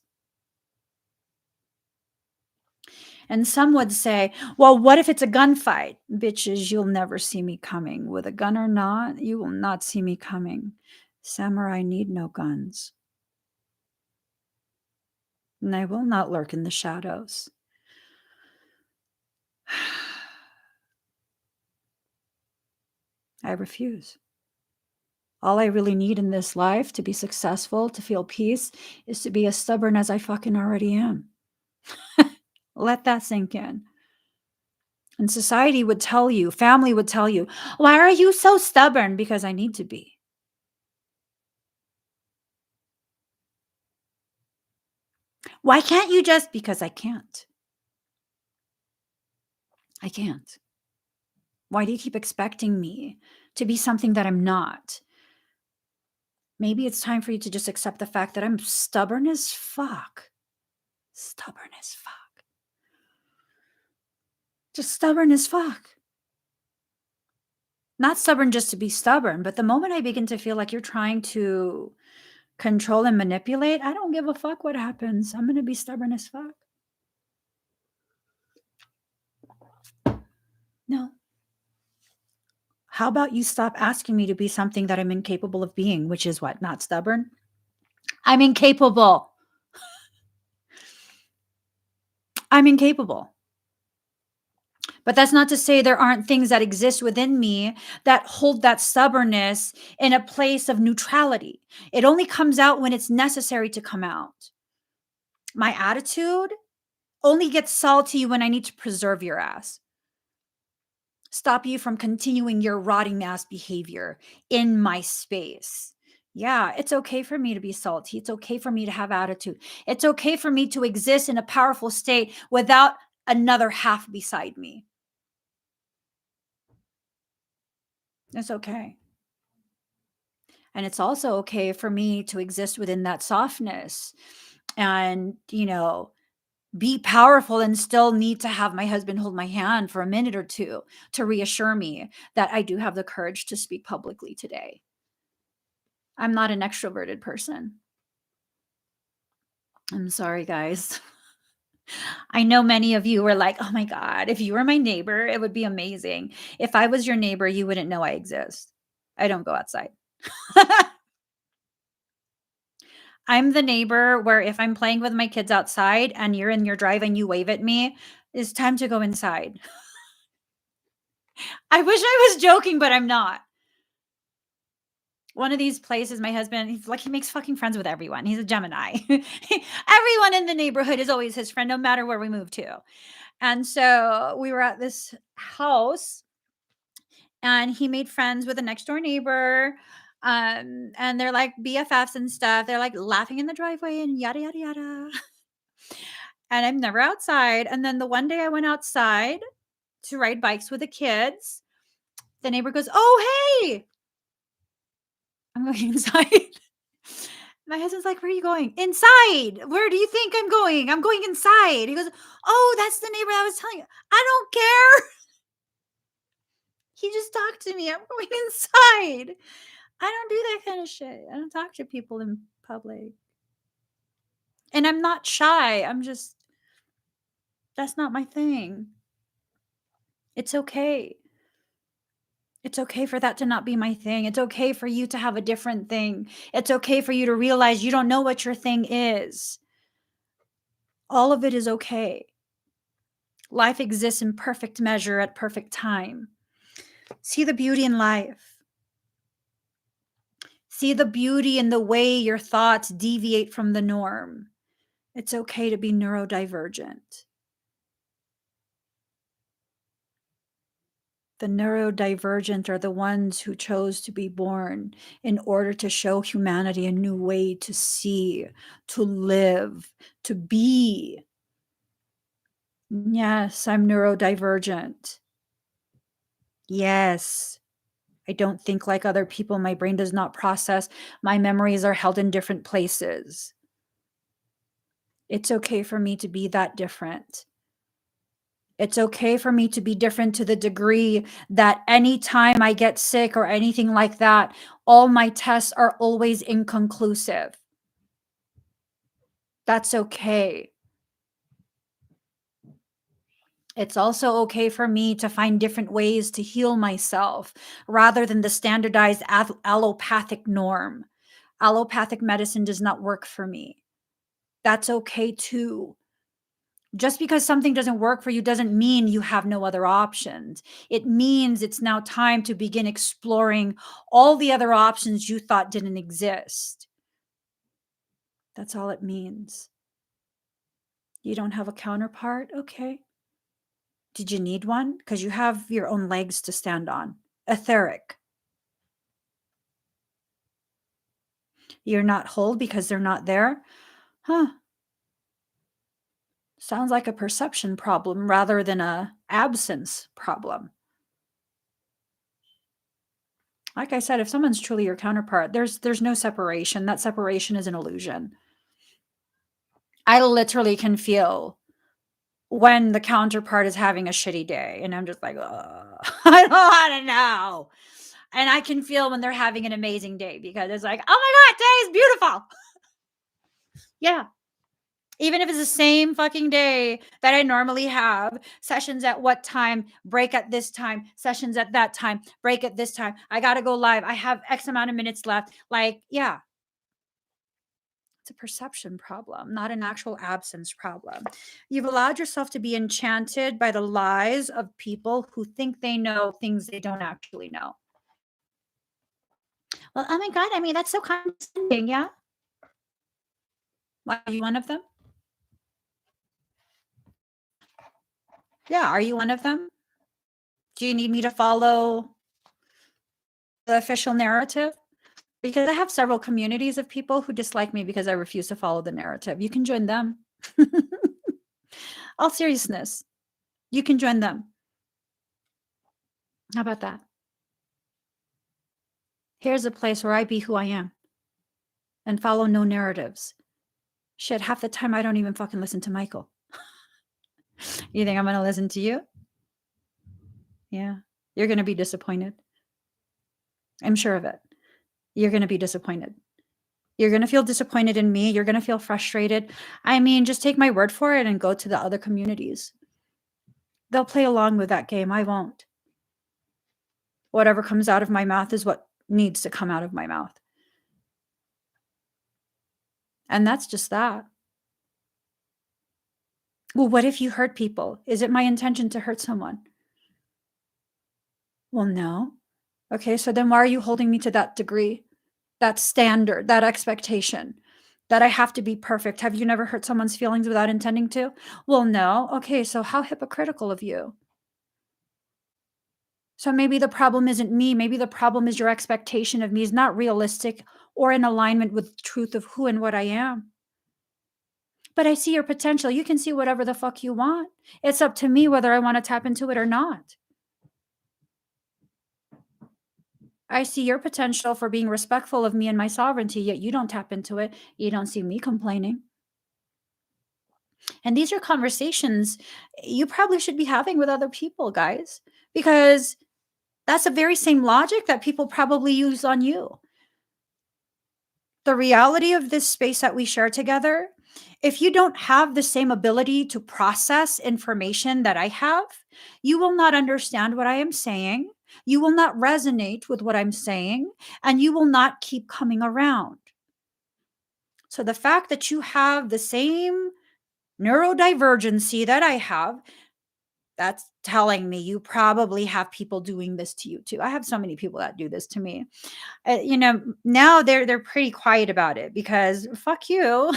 [SPEAKER 1] And some would say, well, what if it's a gunfight? Bitches, you'll never see me coming. With a gun or not, you will not see me coming. Samurai need no guns. And I will not lurk in the shadows. I refuse. All I really need in this life to be successful, to feel peace, is to be as stubborn as I fucking already am. Let that sink in. And society would tell you, family would tell you, why are you so stubborn? Because I need to be. Why can't you just? Because I can't. I can't. Why do you keep expecting me to be something that I'm not? Maybe it's time for you to just accept the fact that I'm stubborn as fuck. Stubborn as fuck. Just stubborn as fuck. Not stubborn just to be stubborn, but the moment I begin to feel like you're trying to control and manipulate, I don't give a fuck what happens. I'm going to be stubborn as fuck. No. How about you stop asking me to be something that I'm incapable of being, which is what? Not stubborn? I'm incapable. I'm incapable. But that's not to say there aren't things that exist within me that hold that stubbornness in a place of neutrality. It only comes out when it's necessary to come out. My attitude only gets salty when I need to preserve your ass. Stop you from continuing your rotting ass behavior in my space. Yeah, it's okay for me to be salty. It's okay for me to have attitude. It's okay for me to exist in a powerful state without another half beside me. It's okay. And it's also okay for me to exist within that softness and, be powerful and still need to have my husband hold my hand for a minute or two to reassure me that I do have the courage to speak publicly today. I'm not an extroverted person. I'm sorry, guys. I know many of you were like, oh my God, if you were my neighbor, it would be amazing. If I was your neighbor, you wouldn't know I exist. I don't go outside. I'm the neighbor where if I'm playing with my kids outside and you're in your drive and you wave at me, it's time to go inside. I wish I was joking, but I'm not. One of these places, my husband, he makes fucking friends with everyone. He's a Gemini. Everyone in the neighborhood is always his friend, no matter where we move to. And so we were at this house and he made friends with a next door neighbor. And they're like BFFs and stuff. They're like laughing in the driveway and yada, yada, yada. And I'm never outside. And then the one day I went outside to ride bikes with the kids, the neighbor goes, oh, hey, I'm going inside. My husband's like, where are you going? Inside. Where do you think I'm going? I'm going inside. He goes, oh, that's the neighbor I was telling you. I don't care. He just talked to me. I'm going inside. I don't do that kind of shit. I don't talk to people in public. And I'm not shy. That's not my thing. It's okay. It's okay for that to not be my thing. It's okay for you to have a different thing. It's okay for you to realize you don't know what your thing is. All of it is okay. Life exists in perfect measure at perfect time. See the beauty in life. See the beauty in the way your thoughts deviate from the norm. It's okay to be neurodivergent. The neurodivergent are the ones who chose to be born in order to show humanity a new way to see, to live, to be. Yes, I'm neurodivergent. Yes. I don't think like other people. My brain does not process. My memories are held in different places. It's okay for me to be that different. It's okay for me to be different to the degree that anytime I get sick or anything like that, all my tests are always inconclusive. That's okay. It's also okay for me to find different ways to heal myself rather than the standardized allopathic norm. Allopathic medicine does not work for me. That's okay too. Just because something doesn't work for you doesn't mean you have no other options. It means it's now time to begin exploring all the other options you thought didn't exist. That's all it means. You don't have a counterpart? Okay. Did you need one? Because you have your own legs to stand on. Etheric. You're not whole because they're not there? Huh. Sounds like a perception problem rather than a absence problem. Like I said, if someone's truly your counterpart, there's no separation. That separation is an illusion. I literally can feel when the counterpart is having a shitty day, and I'm just like, I don't want to know. And I can feel when they're having an amazing day because it's like, oh my God, today is beautiful. Yeah. Even if it's the same fucking day that I normally have, sessions at what time, break at this time, sessions at that time, break at this time. I got to go live. I have X amount of minutes left. Like, yeah, it's a perception problem, not an actual absence problem. You've allowed yourself to be enchanted by the lies of people who think they know things they don't actually know. Well, oh my God, I mean, that's so condescending. Yeah. Why, are you one of them? Yeah. Are you one of them? Do you need me to follow the official narrative? Because I have several communities of people who dislike me because I refuse to follow the narrative. You can join them. All seriousness, you can join them. How about that? Here's a place where I be who I am and follow no narratives. Shit, half the time I don't even fucking listen to Michael. You think I'm going to listen to you? Yeah. You're going to be disappointed. I'm sure of it. You're going to be disappointed. You're going to feel disappointed in me. You're going to feel frustrated. I mean, just take my word for it and go to the other communities. They'll play along with that game. I won't. Whatever comes out of my mouth is what needs to come out of my mouth. And that's just that. Well, what if you hurt people? Is it my intention to hurt someone? Well, no. Okay, so then why are you holding me to that degree, that standard, that expectation that I have to be perfect? Have you never hurt someone's feelings without intending to? Well, no. Okay, so how hypocritical of you. So maybe the problem isn't me. Maybe the problem is your expectation of me is not realistic or in alignment with the truth of who and what I am. But I see your potential. You can see whatever the fuck you want. It's up to me whether I want to tap into it or not. I see your potential for being respectful of me and my sovereignty, yet you don't tap into it. You don't see me complaining. And these are conversations you probably should be having with other people, guys, because that's the very same logic that people probably use on you. The reality of this space that we share together, if you don't have the same ability to process information that I have, you will not understand what I am saying. You will not resonate with what I'm saying, and you will not keep coming around. So the fact that you have the same neurodivergency that I have, that's telling me you probably have people doing this to you too. I have so many people that do this to me. Now they're pretty quiet about it because fuck you.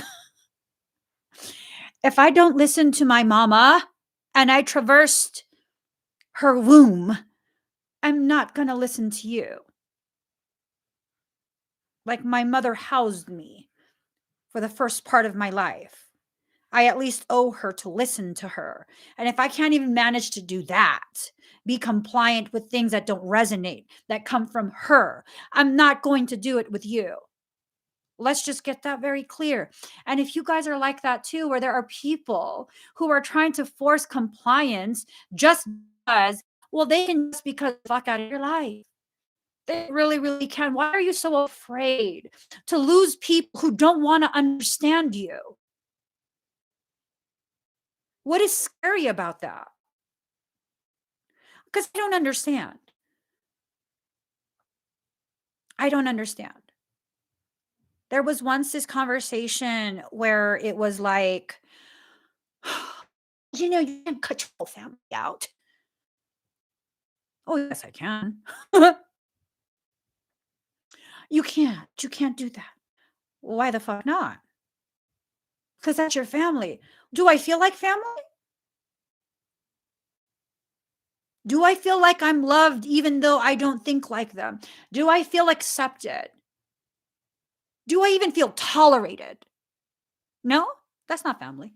[SPEAKER 1] If I don't listen to my mama and I traversed her womb I'm not going to listen to you. Like my mother housed me for the first part of my life. I at least owe her to listen to her. And if I can't even manage to do that, be compliant with things that don't resonate, that come from her, I'm not going to do it with you. Let's just get that very clear. And if you guys are like that too, where there are people who are trying to force compliance just because, well, they can just because fuck out of your life. They really, really can. Why are you so afraid to lose people who don't want to understand you? What is scary about that? Because I don't understand. I don't understand. There was once this conversation where it was like, you can't cut your whole family out. Oh, yes, I can. You can't. You can't do that. Why the fuck not? Because that's your family. Do I feel like family? Do I feel like I'm loved even though I don't think like them? Do I feel accepted? Do I even feel tolerated? No, that's not family.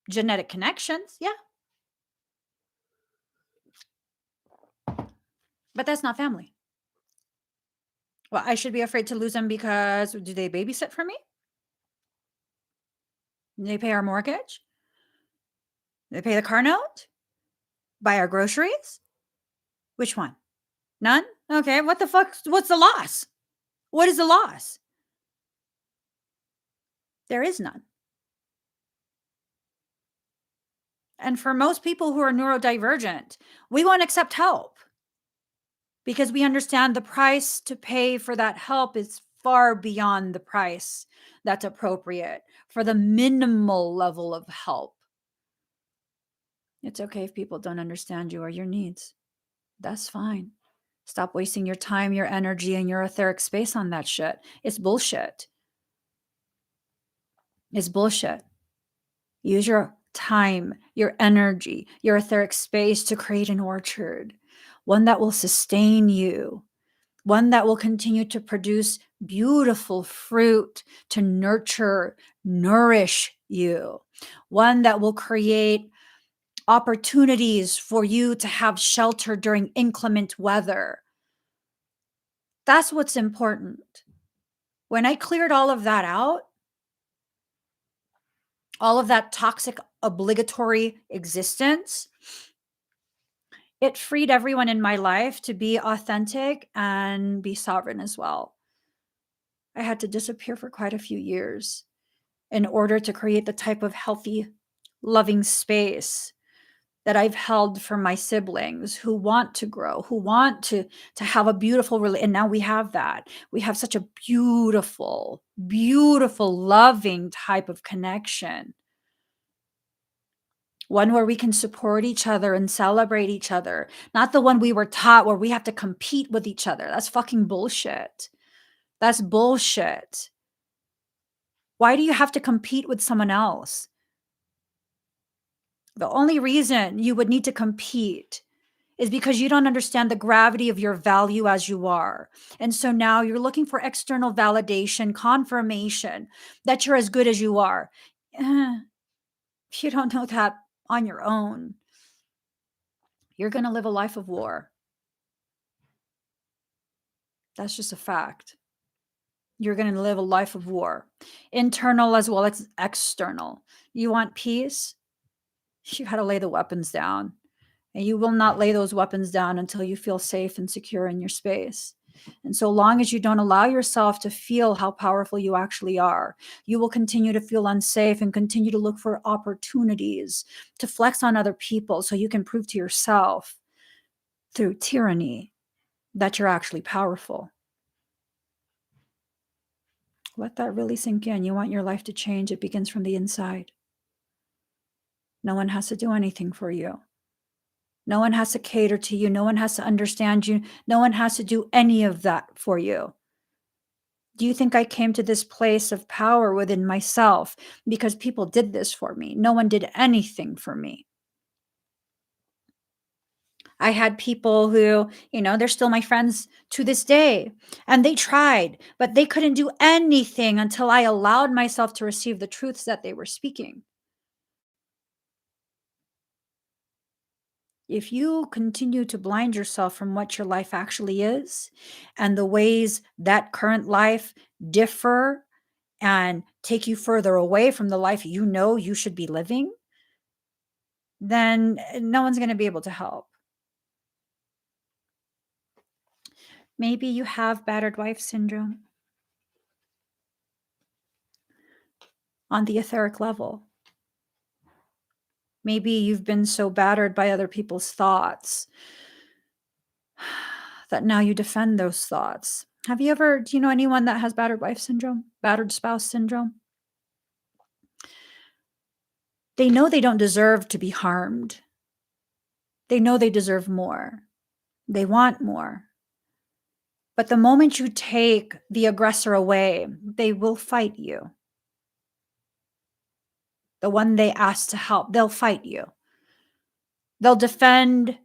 [SPEAKER 1] Genetic connections, yeah, but that's not family. Well, I should be afraid to lose them because do they babysit for me? Do they pay our mortgage? Do they pay the car note? Buy our groceries? Which one? None? Okay, what the fuck? What's the loss? What is the loss? There is none. And for most people who are neurodivergent, we won't accept help because we understand the price to pay for that help is far beyond the price that's appropriate for the minimal level of help. It's okay if people don't understand you or your needs. That's fine. Stop wasting your time, your energy, and your etheric space on that shit. It's bullshit. It's bullshit. Use your time, your energy, your etheric space to create an orchard, one that will sustain you, one that will continue to produce beautiful fruit to nurture, nourish you, one that will create opportunities for you to have shelter during inclement weather. That's what's important. When I cleared all of that out, all of that toxic obligatory existence, it freed everyone in my life to be authentic and be sovereign as well. I had to disappear for quite a few years in order to create the type of healthy, loving space that I've held for my siblings who want to grow, who want to have a beautiful and now we have that. We have such a beautiful, beautiful, loving type of connection. One where we can support each other and celebrate each other, not the one we were taught where we have to compete with each other. That's fucking bullshit. That's bullshit. Why do you have to compete with someone else? The only reason you would need to compete is because you don't understand the gravity of your value as you are. And so now you're looking for external validation, confirmation that you're as good as you are. If you don't know that on your own, you're going to live a life of war. That's just a fact. You're going to live a life of war, internal as well as external. You want peace? You got to lay the weapons down. And you will not lay those weapons down until you feel safe and secure in your space. And so long as you don't allow yourself to feel how powerful you actually are, you will continue to feel unsafe and continue to look for opportunities to flex on other people so you can prove to yourself through tyranny that you're actually powerful. Let that really sink in. You want your life to change, it begins from the inside. No one has to do anything for you. No one has to cater to you. No one has to understand you. No one has to do any of that for you. Do you think I came to this place of power within myself because people did this for me? No one did anything for me. I had people who, they're still my friends to this day, and they tried, but they couldn't do anything until I allowed myself to receive the truths that they were speaking. If you continue to blind yourself from what your life actually is and the ways that current life differ and take you further away from the life you should be living, then no one's going to be able to help. Maybe you have battered wife syndrome on the etheric level. Maybe you've been so battered by other people's thoughts that now you defend those thoughts. Do you know anyone that has battered wife syndrome, battered spouse syndrome? They know they don't deserve to be harmed. They know they deserve more. They want more. But the moment you take the aggressor away, they will fight you. The one they ask to help, they'll fight you. They'll defend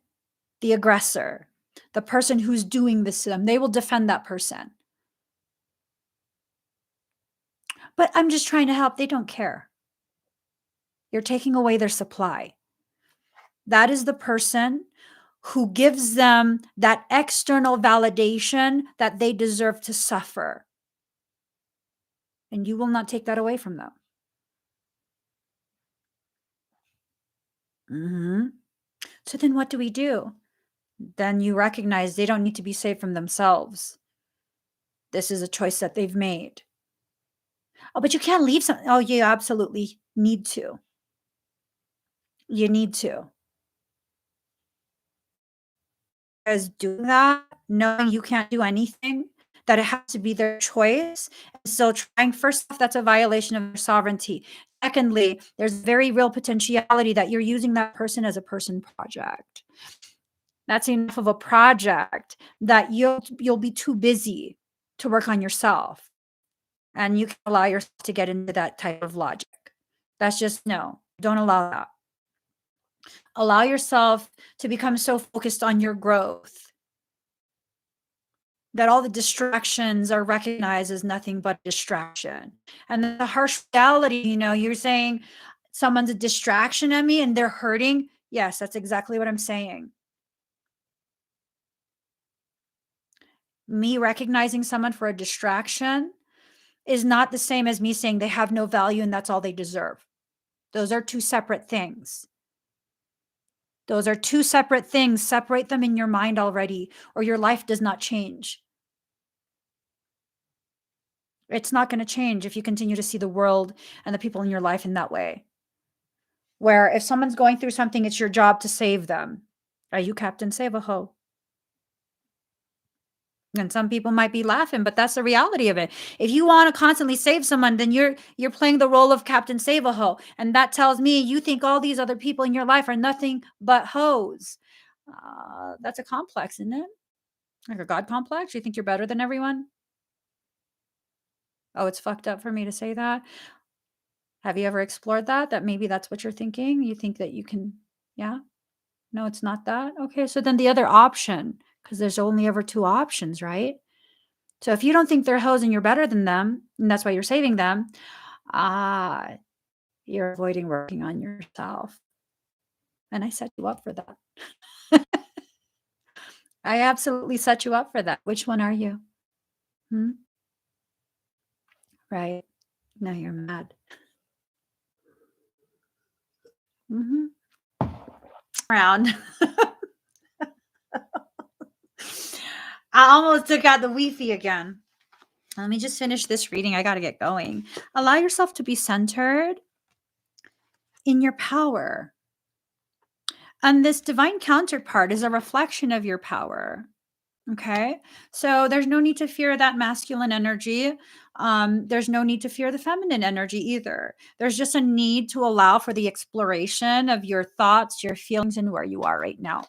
[SPEAKER 1] the aggressor, the person who's doing this to them. They will defend that person. But I'm just trying to help. They don't care. You're taking away their supply. That is the person who gives them that external validation that they deserve to suffer. And you will not take that away from them. So then what do? Then you recognize they don't need to be saved from themselves. This is a choice that they've made. Oh, but you can't leave some. Oh, you absolutely need to. You need to. Because doing that, knowing you can't do anything, that it has to be their choice, and still trying, first off, that's a violation of their sovereignty. Secondly, there's very real potentiality that you're using that person as a person project. That's enough of a project that you'll be too busy to work on yourself. And you can allow yourself to get into that type of logic. That's just no, don't allow that. Allow yourself to become so focused on your growth that all the distractions are recognized as nothing but distraction. And the harsh reality, you're saying someone's a distraction at me and they're hurting. Yes, that's exactly what I'm saying. Me recognizing someone for a distraction is not the same as me saying they have no value and that's all they deserve. Those are two separate things. Those are two separate things. Separate them in your mind already, or your life does not change. It's not going to change if you continue to see the world and the people in your life in that way. Where if someone's going through something, it's your job to save them. Are you Captain Save-A-Ho? And some people might be laughing, but that's the reality of it. If you want to constantly save someone, then you're playing the role of Captain Save-A-Ho. And that tells me you think all these other people in your life are nothing but hoes. That's a complex, isn't it? Like a God complex? You think you're better than everyone? Oh, it's fucked up for me to say that. Have you ever explored that? That maybe that's what you're thinking? You think that you can, yeah? No, it's not that? Okay, so then the other option, because there's only ever two options, right? So if you don't think they're hoes and you're better than them, and that's why you're saving them, you're avoiding working on yourself. And I set you up for that. I absolutely set you up for that. Which one are you? Right. Now you're mad. Around. I almost took out the Wi-Fi again. Let me just finish this reading. I got to get going. Allow yourself to be centered in your power. And this divine counterpart is a reflection of your power. Okay. So there's no need to fear that masculine energy. There's no need to fear the feminine energy either. There's just a need to allow for the exploration of your thoughts, your feelings, and where you are right now.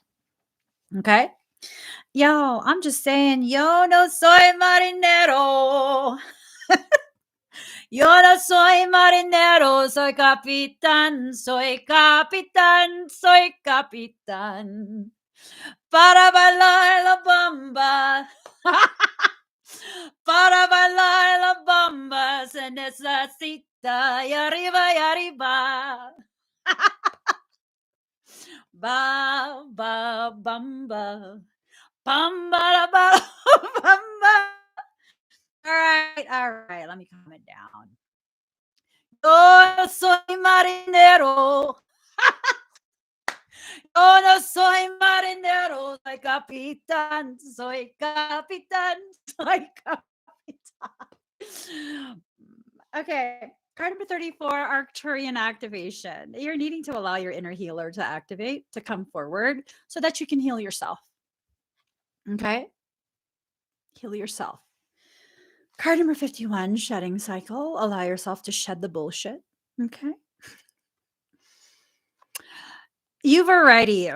[SPEAKER 1] Okay. Yo, I'm just saying, yo no soy marinero. Yo no soy marinero, soy capitán, soy capitán, soy capitán. Para bailar la bamba. Para bailar la bamba se necesita y arriba. Ba, ba, bamba. Bamba, la, ba, bamba. All right. Let me calm it down. Yo soy marinero. Yo no soy marinero, soy capitán, soy capitán, soy capitán. Okay, card number 34, Arcturian activation. You're needing to allow your inner healer to activate, to come forward so that you can heal yourself. Okay? Heal yourself. Card number 51, shedding cycle. Allow yourself to shed the bullshit. Okay? You've already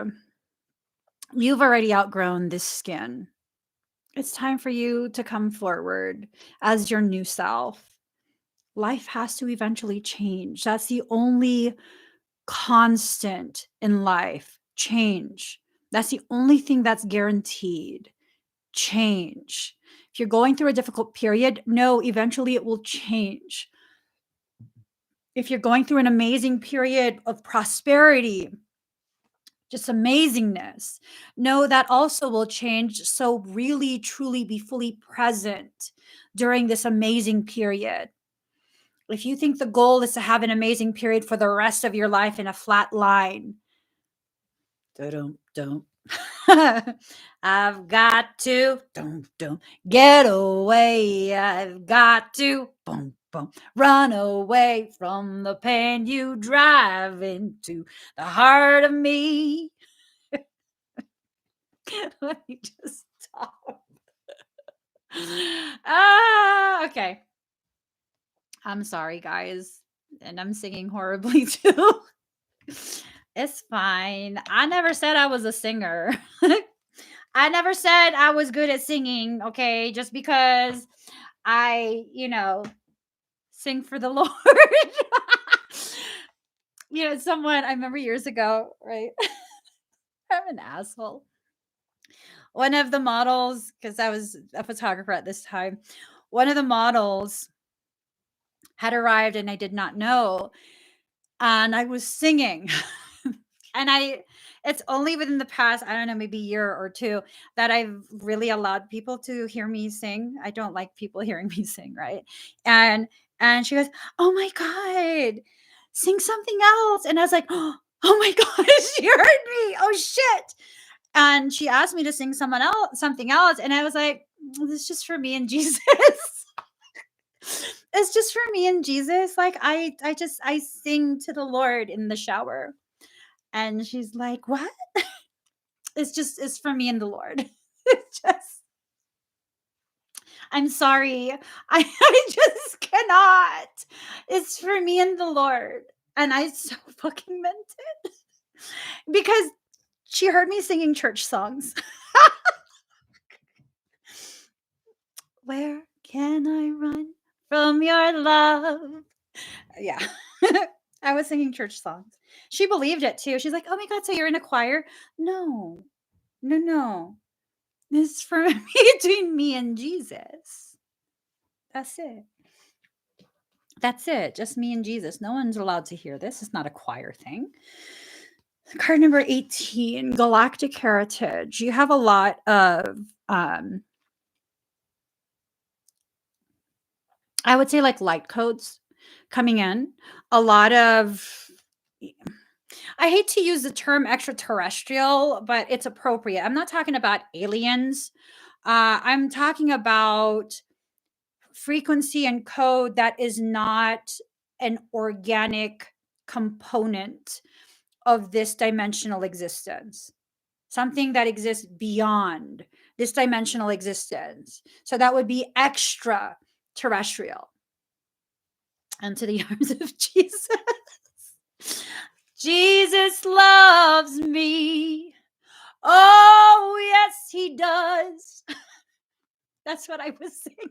[SPEAKER 1] outgrown this skin. It's time for you to come forward as your new self. Life has to eventually change. That's the only constant in life. Change. That's the only thing that's guaranteed. Change. If you're going through a difficult period, no, eventually it will change. If you're going through an amazing period of prosperity, just amazingness, know that also will change. So really, truly be fully present during this amazing period. If you think the goal is to have an amazing period for the rest of your life in a flat line, don't. I've got to don't get away. I've got to run away from the pain you drive into the heart of me. Let me just stop. Okay. I'm sorry, guys. And I'm singing horribly too. It's fine. I never said I was a singer. I never said I was good at singing, okay? Just because I, sing for the Lord. Someone I remember years ago, right? I'm an asshole. One of the models, because I was a photographer at this time, one of the models had arrived and I did not know. And I was singing. And it's only within the past, I don't know, maybe year or two that I've really allowed people to hear me sing. I don't like people hearing me sing, right? And she goes, "Oh my God, sing something else." And I was like, "Oh my God, she heard me. Oh shit." And she asked me to sing something else. And I was like, "This is just for me and Jesus." It's just for me and Jesus. Like I sing to the Lord in the shower. And she's like, "What?" It's for me and the Lord. It's just, I'm sorry. I just cannot. It's for me and the Lord. And I so fucking meant it. Because she heard me singing church songs. Where can I run from your love? Yeah. I was singing church songs. She believed it too. She's like, "Oh my God, so you're in a choir?" No. This is for between me and Jesus. That's it. That's it. Just me and Jesus. No one's allowed to hear this. It's not a choir thing. Card number 18, Galactic Heritage. You have a lot of, I would say, like light codes coming in. A lot of, I hate to use the term extraterrestrial, but it's appropriate. I'm not talking about aliens. I'm talking about frequency and code that is not an organic component of this dimensional existence, something that exists beyond this dimensional existence. So that would be extraterrestrial. And to the arms of Jesus. Jesus loves me. Oh, yes, he does. That's what I was saying.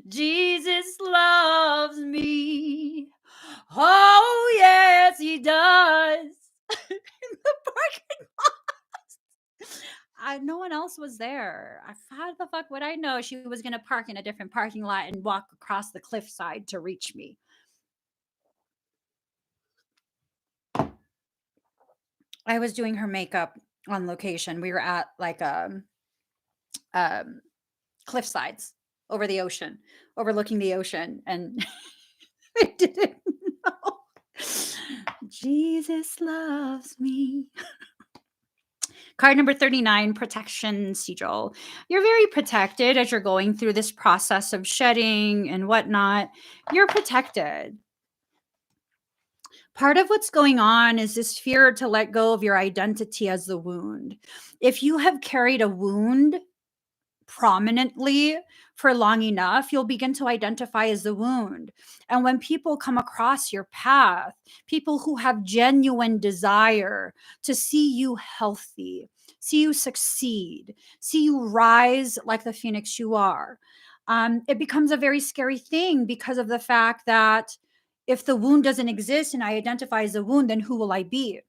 [SPEAKER 1] Jesus loves me. Oh, yes, he does. In the parking lot. one else was there. How the fuck would I know she was going to park in a different parking lot and walk across the cliffside to reach me? I was doing her makeup on location. We were at like um cliff sides over the ocean, overlooking the ocean, and I didn't know. Jesus loves me. Card number 39, protection sigil. You're very protected as you're going through this process of shedding and whatnot. You're protected. Part of what's going on is this fear to let go of your identity as the wound. If you have carried a wound prominently for long enough, you'll begin to identify as the wound. And when people come across your path, people who have genuine desire to see you healthy, see you succeed, see you rise like the phoenix you are, it becomes a very scary thing because of the fact that if the wound doesn't exist and I identify as a wound, then who will I be?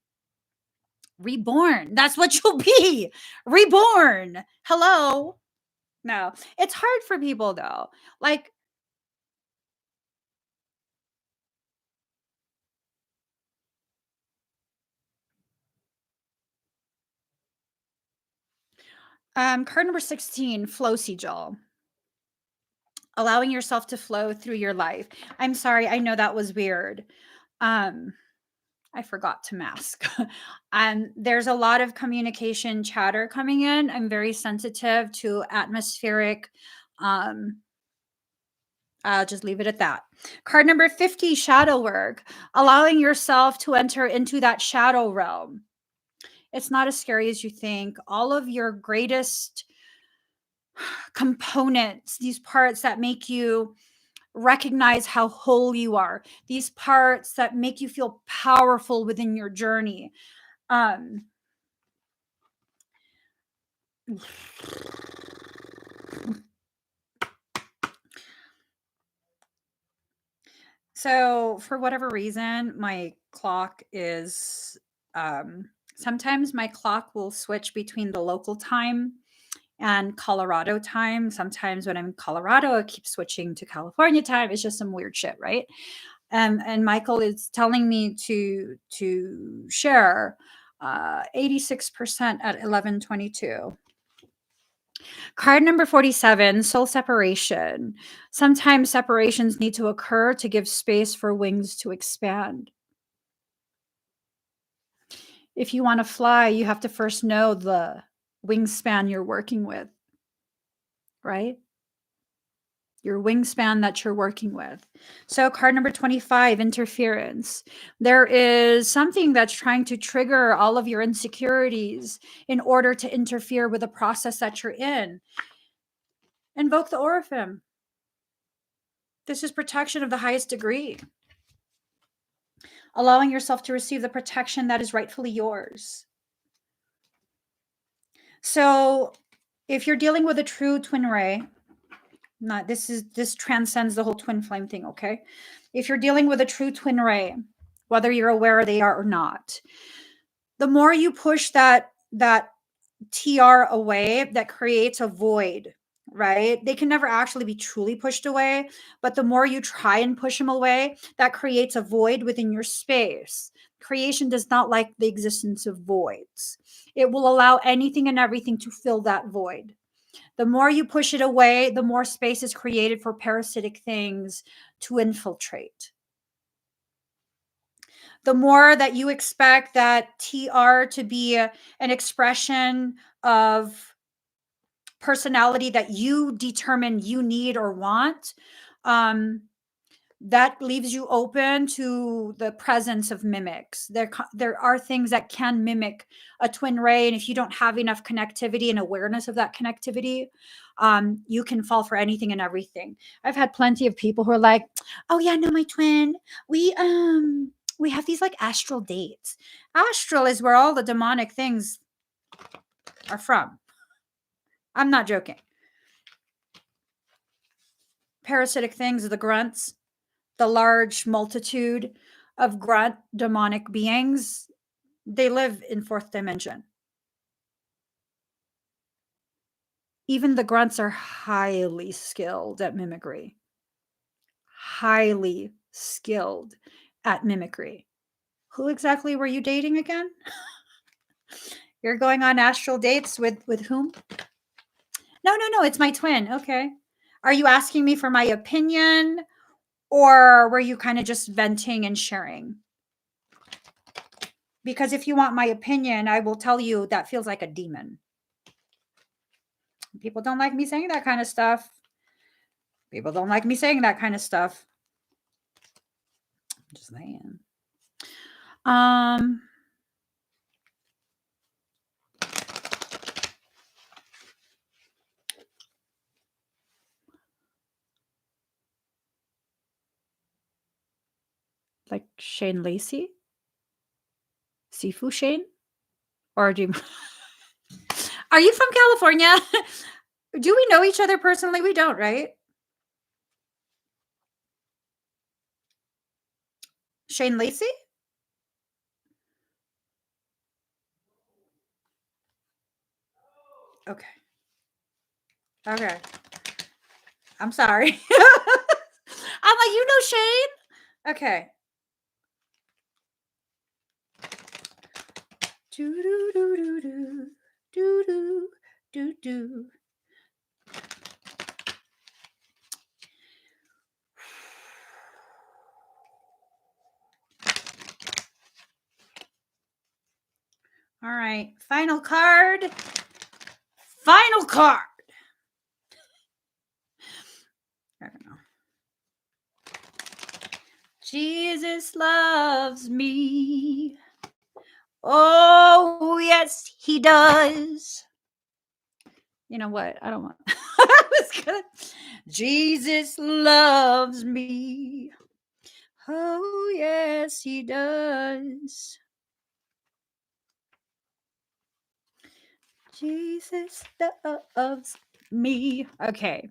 [SPEAKER 1] Reborn. That's what you'll be. Reborn. Hello. No, it's hard for people though. Like, card number 16, flow sigil. Allowing yourself to flow through your life. I'm sorry, I know that was weird. I forgot to mask. There's a lot of communication chatter coming in. I'm very sensitive to atmospheric. I'll just leave it at that. Card number 50, shadow work. Allowing yourself to enter into that shadow realm. It's not as scary as you think. All of your greatest components, these parts that make you recognize how whole you are, these parts that make you feel powerful within your journey. So, for whatever reason, my clock is sometimes my clock will switch between the local time and Colorado time. Sometimes when I'm in Colorado, I keep switching to California time. It's just some weird shit, right? And Michael is telling me to share 86% at 11:22. Card number 47, soul separation. Sometimes separations need to occur to give space for wings to expand. If you want to fly, you have to first know the wingspan you're working with, right? Your wingspan that you're working with. So, card number 25, interference. There is something that's trying to trigger all of your insecurities in order to interfere with the process that you're in. Invoke the Oraphim. This is protection of the highest degree. Allowing yourself to receive the protection that is rightfully yours. So, if you're dealing with a true twin ray, this transcends the whole twin flame thing, okay? If you're dealing with a true twin ray, whether you're aware they are or not, the more you push that TR away, that creates a void, right? They can never actually be truly pushed away, but the more you try and push them away, that creates a void within your space. Creation does not like the existence of voids. It will allow anything and everything to fill that void. The more you push it away, the more space is created for parasitic things to infiltrate. The more that you expect that TR to be an expression of personality that you determine you need or want, that leaves you open to the presence of mimics. There are things that can mimic a twin ray, and if you don't have enough connectivity and awareness of that connectivity, you can fall for anything and everything. I've had plenty of people who are like, "Oh yeah, no, my twin. We have these like astral dates. Astral is where all the demonic things are from." I'm not joking. Parasitic things are the grunts, the large multitude of grunt demonic beings. They live in fourth dimension. Even the grunts are highly skilled at mimicry. Highly skilled at mimicry. Who exactly were you dating again? You're going on astral dates with whom? No, it's my twin. Okay. Are you asking me for my opinion, or were you kind of just venting and sharing? Because if you want my opinion, I will tell you that feels like a demon. People don't like me saying that kind of stuff. People don't like me saying that kind of stuff. I'm just saying. Like Shane Lacey? Sifu Shane? Or do you Are you from California? Do we know each other personally? We don't, right? Shane Lacey? Okay. Okay. I'm sorry. I'm like, you know Shane? Okay. Do do do do do do do do do. All right. Final card. Final card. I don't know. Jesus loves me. Oh, yes, he does. You know what? I don't want. I was gonna. Jesus loves me. Oh, yes, he does. Jesus loves me. Okay.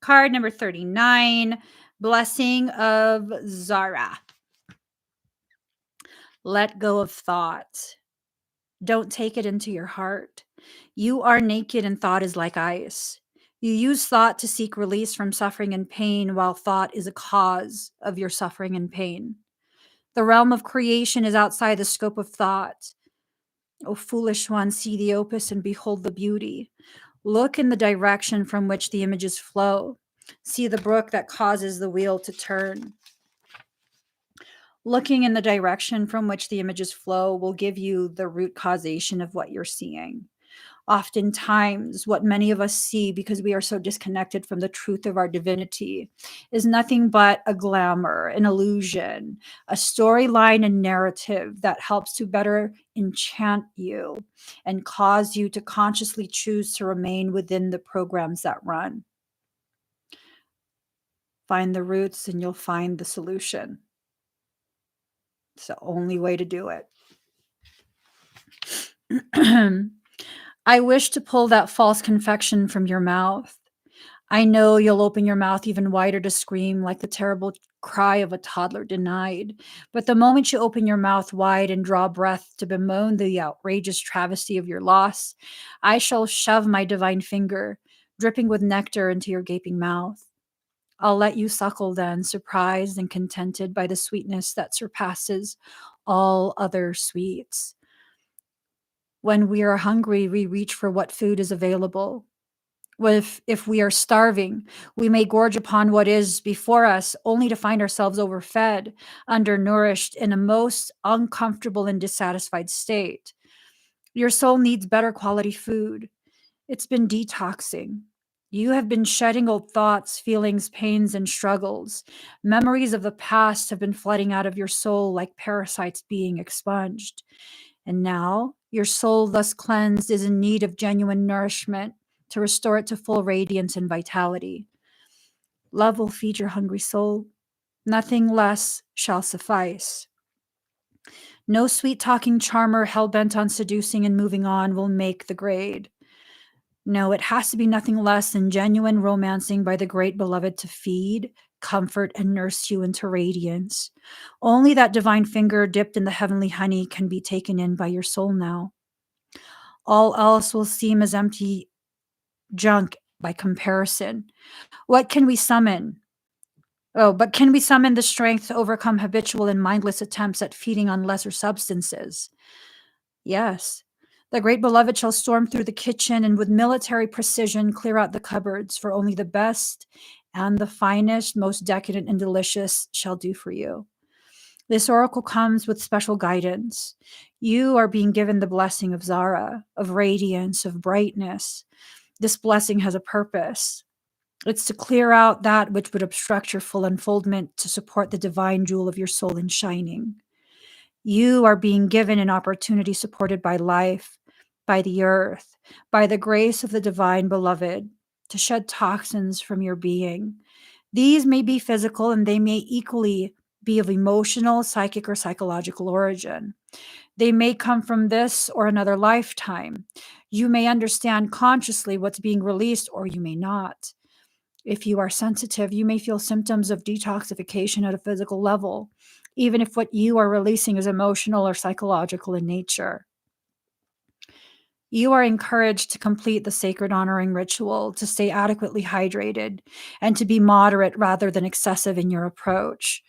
[SPEAKER 1] Card number 39, Blessing of Zara. Let go of thought. Don't take it into your heart. You are naked and thought is like ice. You use thought to seek release from suffering and pain, while thought is a cause of your suffering and pain. The realm of creation is outside the scope of thought. O foolish one, see the opus and behold the beauty. Look in the direction from which the images flow. See the brook that causes the wheel to turn. Looking in the direction from which the images flow will give you the root causation of what you're seeing. Oftentimes, what many of us see because we are so disconnected from the truth of our divinity is nothing but a glamour, an illusion, a storyline and narrative that helps to better enchant you and cause you to consciously choose to remain within the programs that run. Find the roots and you'll find the solution. It's the only way to do it. I wish to pull that false confection from your mouth. I know you'll open your mouth even wider to scream like the terrible cry of a toddler denied. But the moment you open your mouth wide and draw breath to bemoan the outrageous travesty of your loss, I shall shove my divine finger, dripping with nectar, into your gaping mouth. I'll let you suckle then, surprised and contented by the sweetness that surpasses all other sweets. When we are hungry, we reach for what food is available. If we are starving, we may gorge upon what is before us, only to find ourselves overfed, undernourished, in a most uncomfortable and dissatisfied state. Your soul needs better quality food. It's been detoxing. You have been shedding old thoughts, feelings, pains, and struggles. Memories of the past have been flooding out of your soul like parasites being expunged. And now, your soul, thus cleansed, is in need of genuine nourishment to restore it to full radiance and vitality. Love will feed your hungry soul. Nothing less shall suffice. No sweet-talking charmer hell-bent on seducing and moving on will make the grade. No, it has to be nothing less than genuine romancing by the great beloved to feed, comfort, and nurse you into radiance. Only that divine finger dipped in the heavenly honey can be taken in by your soul now. All else will seem as empty junk by comparison. What can we summon? Oh, but can we summon the strength to overcome habitual and mindless attempts at feeding on lesser substances? Yes. The great beloved shall storm through the kitchen and with military precision clear out the cupboards, for only the best and the finest, most decadent and delicious shall do for you. This oracle comes with special guidance. You are being given the blessing of Zara, of radiance, of brightness. This blessing has a purpose. It's to clear out that which would obstruct your full unfoldment to support the divine jewel of your soul in shining. You are being given an opportunity supported by life, by the earth, by the grace of the divine beloved, to shed toxins from your being. These may be physical and they may equally be of emotional, psychic, or psychological origin. They may come from this or another lifetime. You may understand consciously what's being released, or you may not. If you are sensitive, you may feel symptoms of detoxification at a physical level, even if what you are releasing is emotional or psychological in nature. You are encouraged to complete the sacred honoring ritual, to stay adequately hydrated, and to be moderate rather than excessive in your approach.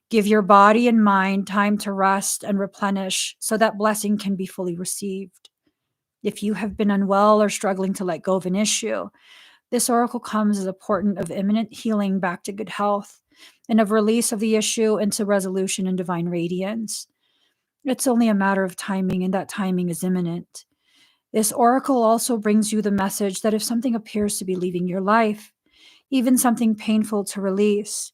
[SPEAKER 1] Give your body and mind time to rest and replenish so that blessing can be fully received. If you have been unwell or struggling to let go of an issue, this oracle comes as a portent of imminent healing back to good health and of release of the issue into resolution and divine radiance. It's only a matter of timing, and that timing is imminent. This oracle also brings you the message that if something appears to be leaving your life, even something painful to release,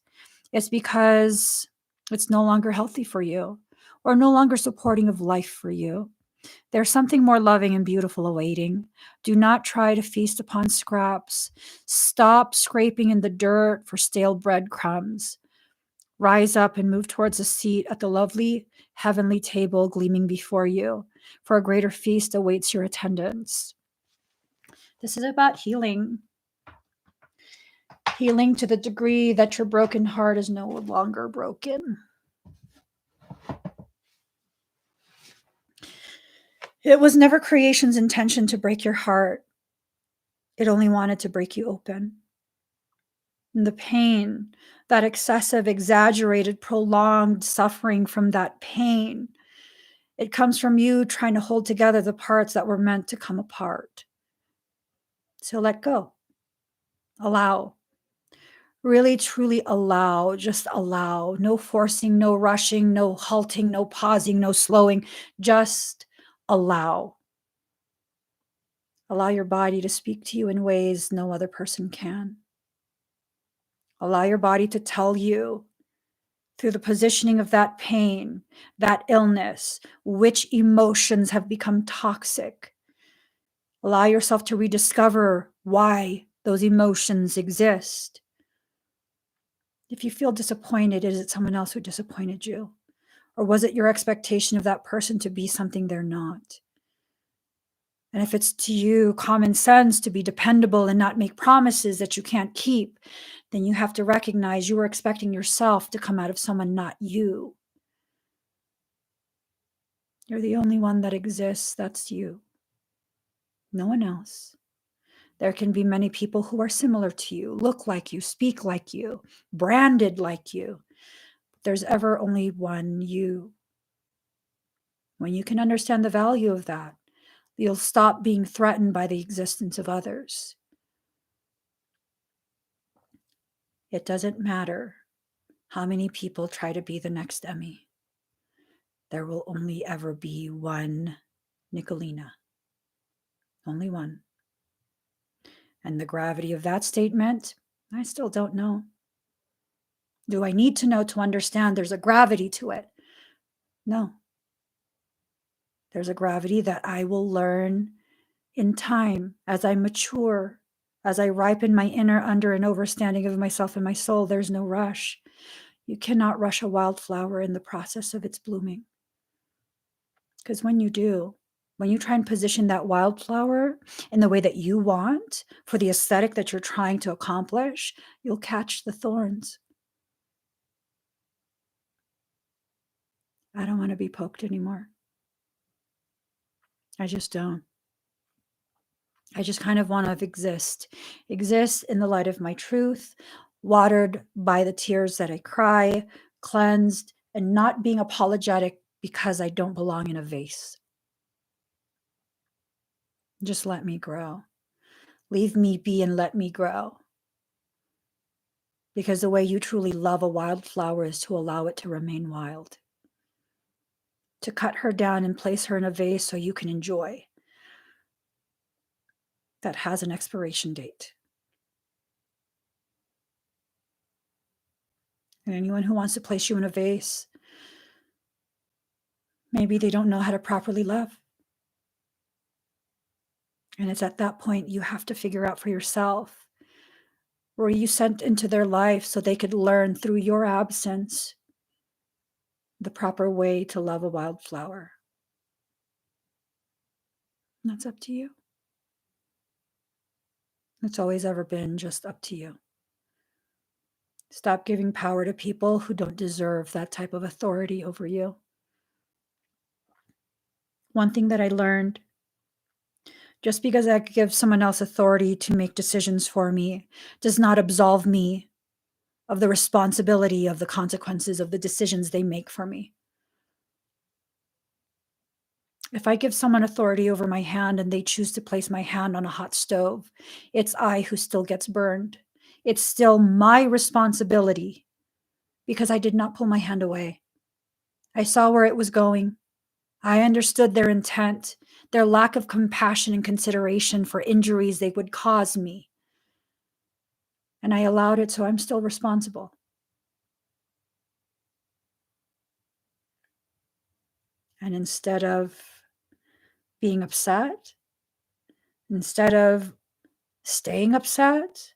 [SPEAKER 1] it's because it's no longer healthy for you or no longer supporting of life for you. There's something more loving and beautiful awaiting. Do not try to feast upon scraps. Stop scraping in the dirt for stale breadcrumbs. Rise up and move towards a seat at the lovely heavenly table gleaming before you, for a greater feast awaits your attendance. This is about healing. Healing to the degree that your broken heart is no longer broken. It was never creation's intention to break your heart. It only wanted to break you open. And the pain, that excessive, exaggerated, prolonged suffering from that pain, it comes from you trying to hold together the parts that were meant to come apart. So let go. Allow. Really, truly allow. Just allow. No forcing, no rushing, no halting, no pausing, no slowing. Just allow. Allow your body to speak to you in ways no other person can. Allow your body to tell you through the positioning of that pain, that illness, which emotions have become toxic. Allow yourself to rediscover why those emotions exist. If you feel disappointed, is it someone else who disappointed you? Or was it your expectation of that person to be something they're not? And if it's to you common sense to be dependable and not make promises that you can't keep, then you have to recognize you are expecting yourself to come out of someone, not you. You're the only one that exists. That's you. No one else. There can be many people who are similar to you, look like you, speak like you, branded like you. There's ever only one you. When you can understand the value of that, you'll stop being threatened by the existence of others. It doesn't matter how many people try to be the next Emmie. There will only ever be one Nicolina. Only one. And the gravity of that statement, I still don't know. Do I need to know to understand there's a gravity to it? No. There's a gravity that I will learn in time as I mature, as I ripen my inner under and overstanding of myself and my soul. There's no rush. You cannot rush a wildflower in the process of its blooming. Because when you do, when you try and position that wildflower in the way that you want for the aesthetic that you're trying to accomplish, you'll catch the thorns. I don't want to be poked anymore. I just don't. I just kind of want to exist in the light of my truth, watered by the tears that I cry, cleansed, and not being apologetic because I don't belong in a vase. Just let me grow. Leave me be and let me grow. Because the way you truly love a wildflower is to allow it to remain wild. To cut her down and place her in a vase so you can enjoy. That has an expiration date. And anyone who wants to place you in a vase, maybe they don't know how to properly love. And it's at that point you have to figure out for yourself, were you sent into their life so they could learn through your absence the proper way to love a wildflower? And that's up to you. It's always ever been just up to you. Stop giving power to people who don't deserve that type of authority over you. One thing that I learned, just because I give someone else authority to make decisions for me does not absolve me of the responsibility of the consequences of the decisions they make for me. If I give someone authority over my hand and they choose to place my hand on a hot stove, it's I who still gets burned. It's still my responsibility because I did not pull my hand away. I saw where it was going. I understood their intent, their lack of compassion and consideration for injuries they would cause me. And I allowed it, so I'm still responsible. And instead of being upset, instead of staying upset,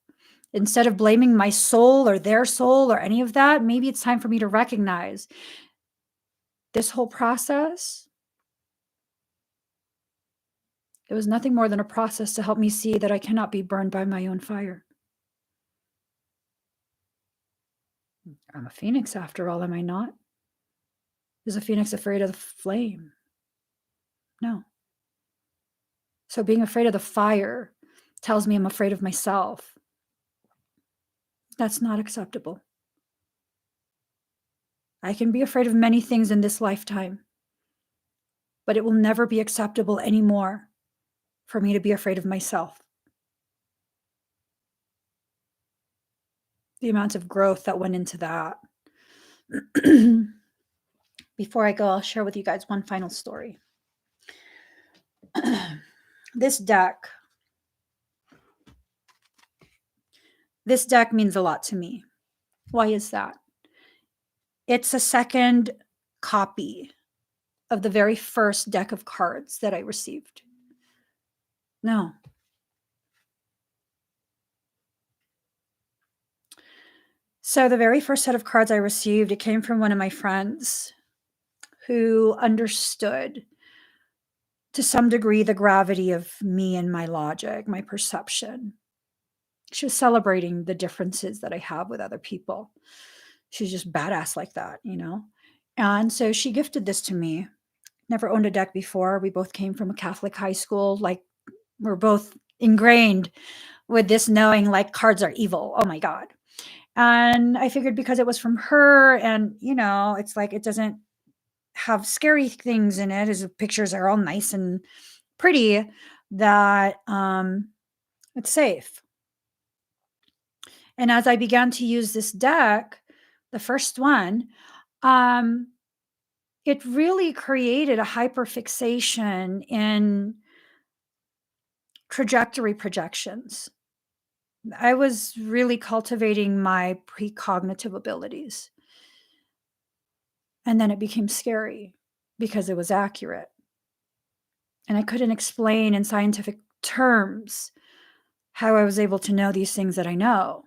[SPEAKER 1] instead of blaming my soul or their soul or any of that, maybe it's time for me to recognize this whole process. It was nothing more than a process to help me see that I cannot be burned by my own fire. I'm a phoenix after all, am I not? Is a phoenix afraid of the flame? No. So being afraid of the fire tells me I'm afraid of myself. That's not acceptable. I can be afraid of many things in this lifetime, but it will never be acceptable anymore for me to be afraid of myself. The amount of growth that went into that. Before I go, I'll share with you guys one final story. This deck means a lot to me. Why is that? It's a second copy of the very first deck of cards that I received. No. So the very first set of cards I received, it came from one of my friends who understood to some degree the gravity of me and my logic, my perception. She was celebrating the differences that I have with other people. She's just badass like that, you know? And so she gifted this to me. Never owned a deck before. We both came from a Catholic high school. Like, we're both ingrained with this knowing like cards are evil. Oh my God. And I figured because it was from her and, you know, it's like it doesn't have scary things in it, as pictures are all nice and pretty, that it's safe. And as I began to use this deck, the first one, it really created a hyperfixation in trajectory projections. I was really cultivating my precognitive abilities. And then it became scary because it was accurate. And I couldn't explain in scientific terms how I was able to know these things that I know.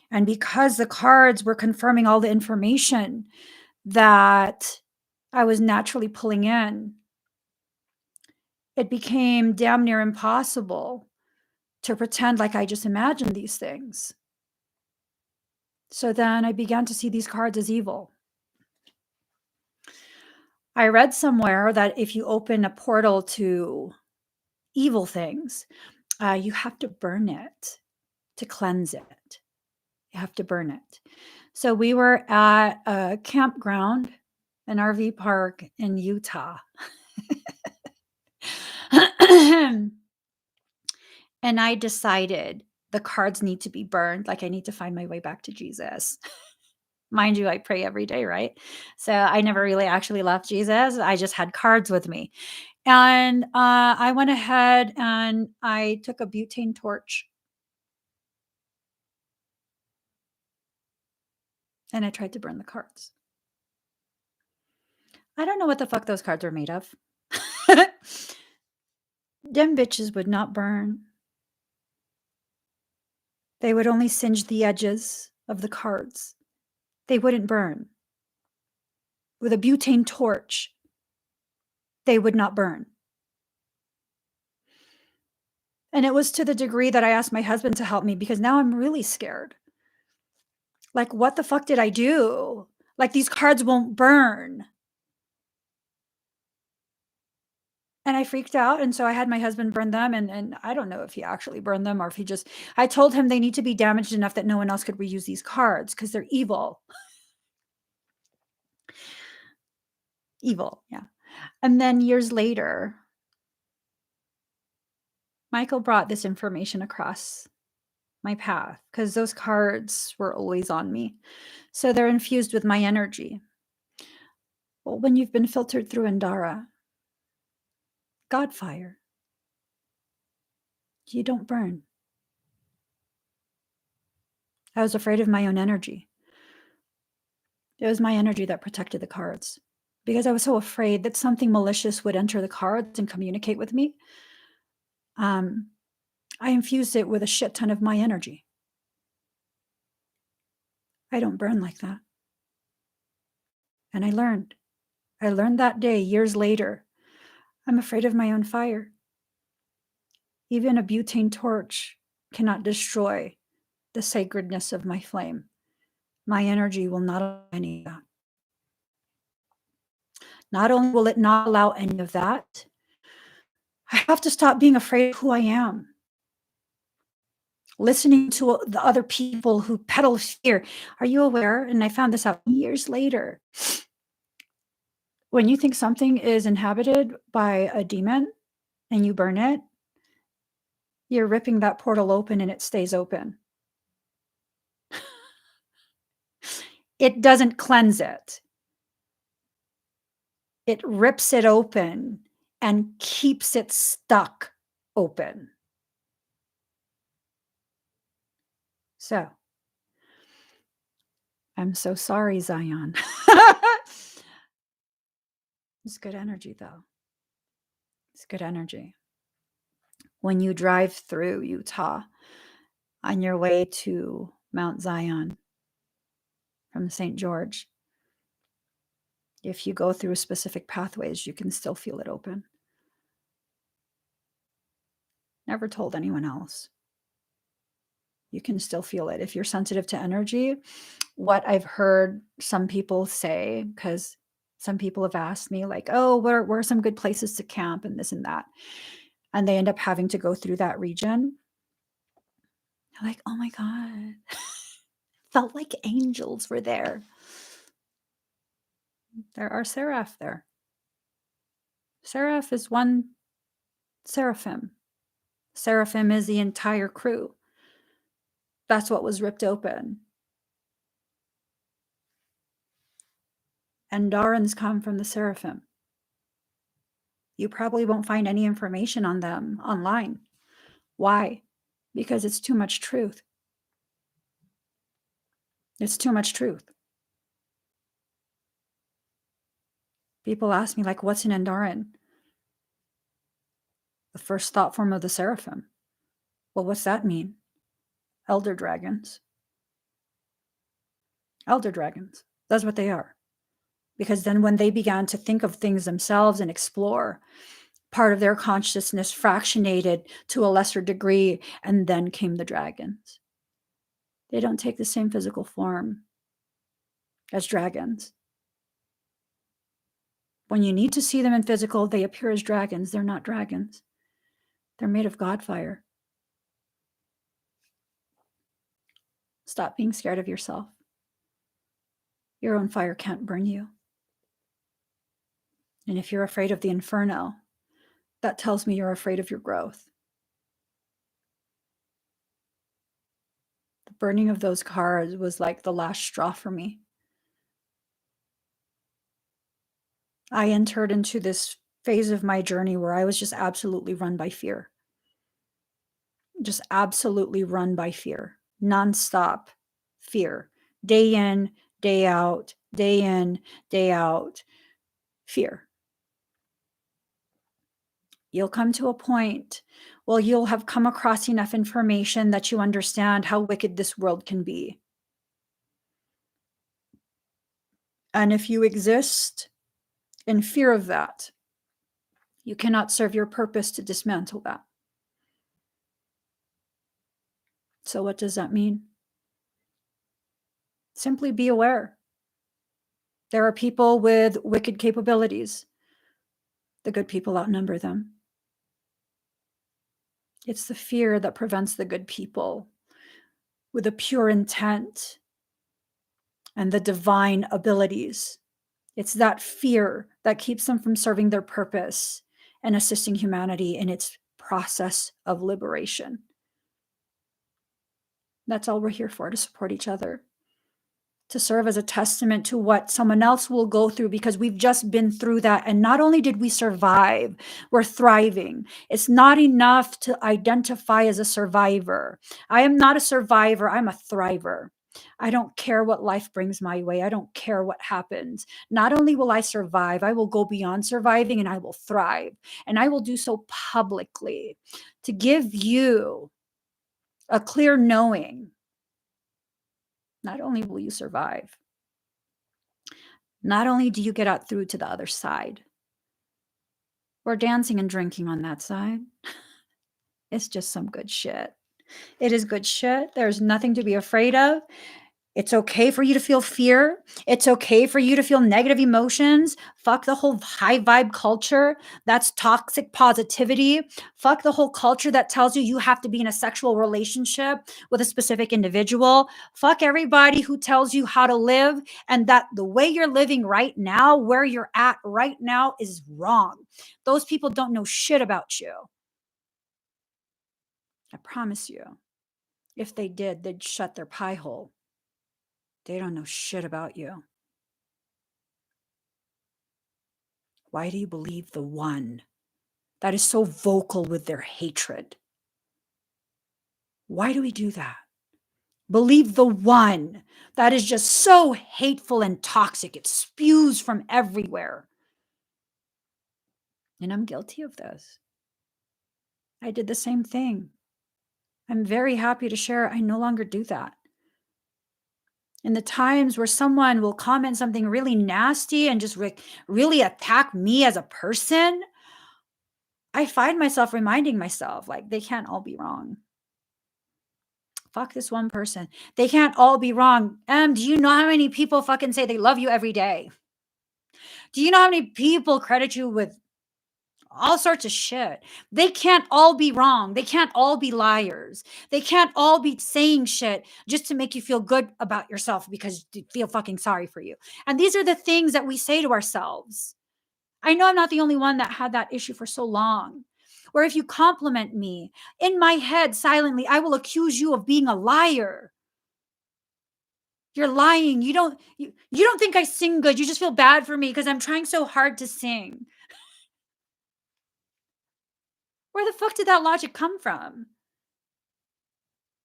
[SPEAKER 1] And because the cards were confirming all the information that I was naturally pulling in, it became damn near impossible to pretend like I just imagined these things. So then I began to see these cards as evil. I read somewhere that if you open a portal to evil things, you have to burn it to cleanse it. You have to burn it. So we were at a campground, an RV park in Utah. And I decided the cards need to be burned. Like I need to find my way back to Jesus. Mind you, I pray every day, right? So I never really actually left Jesus. I just had cards with me. And I went ahead and I took a butane torch and I tried to burn the cards. I don't know what the fuck those cards are made of. Them bitches would not burn. They would only singe the edges of the cards. They wouldn't burn. With a butane torch, they would not burn. And it was to the degree that I asked my husband to help me because now I'm really scared. Like, what the fuck did I do? Like, these cards won't burn. And I freaked out. And so I had my husband burn them. And I don't know if he actually burned them or if he just, I told him they need to be damaged enough that no one else could reuse these cards because they're evil. Evil, yeah. And then years later, Michael brought this information across my path because those cards were always on me. So they're infused with my energy. Well, when you've been filtered through Andara, God fire, you don't burn. I was afraid of my own energy. It was my energy that protected the cards because I was so afraid that something malicious would enter the cards and communicate with me. I infused it with a shit ton of my energy. I don't burn like that. And I learned that day, years later, I'm afraid of my own fire. Even a butane torch cannot destroy the sacredness of my flame. My energy will not allow any of that. Not only will it not allow any of that, I have to stop being afraid of who I am. Listening to the other people who peddle fear. Are you aware? And I found this out years later. When you think something is inhabited by a demon and you burn it, you're ripping that portal open and it stays open. It doesn't cleanse it. It rips it open and keeps it stuck open. So, I'm so sorry, Zion. It's good energy, though. It's good energy. When you drive through Utah on your way to Mount Zion from St. George, if you go through specific pathways, you can still feel it open. Never told anyone else. You can still feel it. If you're sensitive to energy, what I've heard some people say, because some people have asked me, like, oh, where are some good places to camp and this and that? And they end up having to go through that region. They're like, oh my God, felt like angels were there. There are seraph there. Seraph is one seraphim. Seraphim is the entire crew. That's what was ripped open. And Darans come from the seraphim. You probably won't find any information on them online. Why? Because it's too much truth. It's too much truth. People ask me, like, what's an Andaran? The first thought form of the seraphim. Well, what's that mean? Elder dragons. Elder dragons. That's what they are. Because then when they began to think of things themselves and explore, part of their consciousness fractionated to a lesser degree, and then came the dragons. They don't take the same physical form as dragons. When you need to see them in physical, they appear as dragons. They're not dragons. They're made of God fire. Stop being scared of yourself. Your own fire can't burn you. And if you're afraid of the inferno, that tells me you're afraid of your growth. The burning of those cards was like the last straw for me. I entered into this phase of my journey where I was just absolutely run by fear. Just absolutely run by fear. Nonstop fear. Day in, day out, day in, day out. Fear. You'll come to a point where you'll have come across enough information that you understand how wicked this world can be. And if you exist in fear of that, you cannot serve your purpose to dismantle that. So what does that mean? Simply be aware. There are people with wicked capabilities. The good people outnumber them. It's the fear that prevents the good people with a pure intent and the divine abilities. It's that fear that keeps them from serving their purpose and assisting humanity in its process of liberation. That's all we're here for, to support each other, to serve as a testament to what someone else will go through, because we've just been through that. And not only did we survive, we're thriving. It's not enough to identify as a survivor. I am not a survivor. I'm a thriver. I don't care what life brings my way. I don't care what happens. Not only will I survive, I will go beyond surviving and I will thrive. And I will do so publicly to give you a clear knowing. Not only will you survive, not only do you get out through to the other side, we're dancing and drinking on that side. It's just some good shit. It is good shit. There's nothing to be afraid of. It's okay for you to feel fear. It's okay for you to feel negative emotions. Fuck the whole high vibe culture. That's toxic positivity. Fuck the whole culture that tells you you have to be in a sexual relationship with a specific individual. Fuck everybody who tells you how to live and that the way you're living right now, where you're at right now, is wrong. Those people don't know shit about you. I promise you. If they did, they'd shut their pie hole. They don't know shit about you. Why do you believe the one that is so vocal with their hatred? Why do we do that? Believe the one that is just so hateful and toxic. It spews from everywhere. And I'm guilty of this. I did the same thing. I'm very happy to share I no longer do that. In the times where someone will comment something really nasty and just really attack me as a person, I find myself reminding myself, like, they can't all be wrong. Fuck this one person. They can't all be wrong. Do you know how many people fucking say they love you every day? Do you know how many people credit you with all sorts of shit? They can't all be wrong. They can't all be liars. They can't all be saying shit just to make you feel good about yourself because you feel fucking sorry for you. And these are the things that we say to ourselves. I know I'm not the only one that had that issue for so long. Where if you compliment me, in my head silently, I will accuse you of being a liar. You're lying. You don't think I sing good. You just feel bad for me because I'm trying so hard to sing. Where the fuck did that logic come from?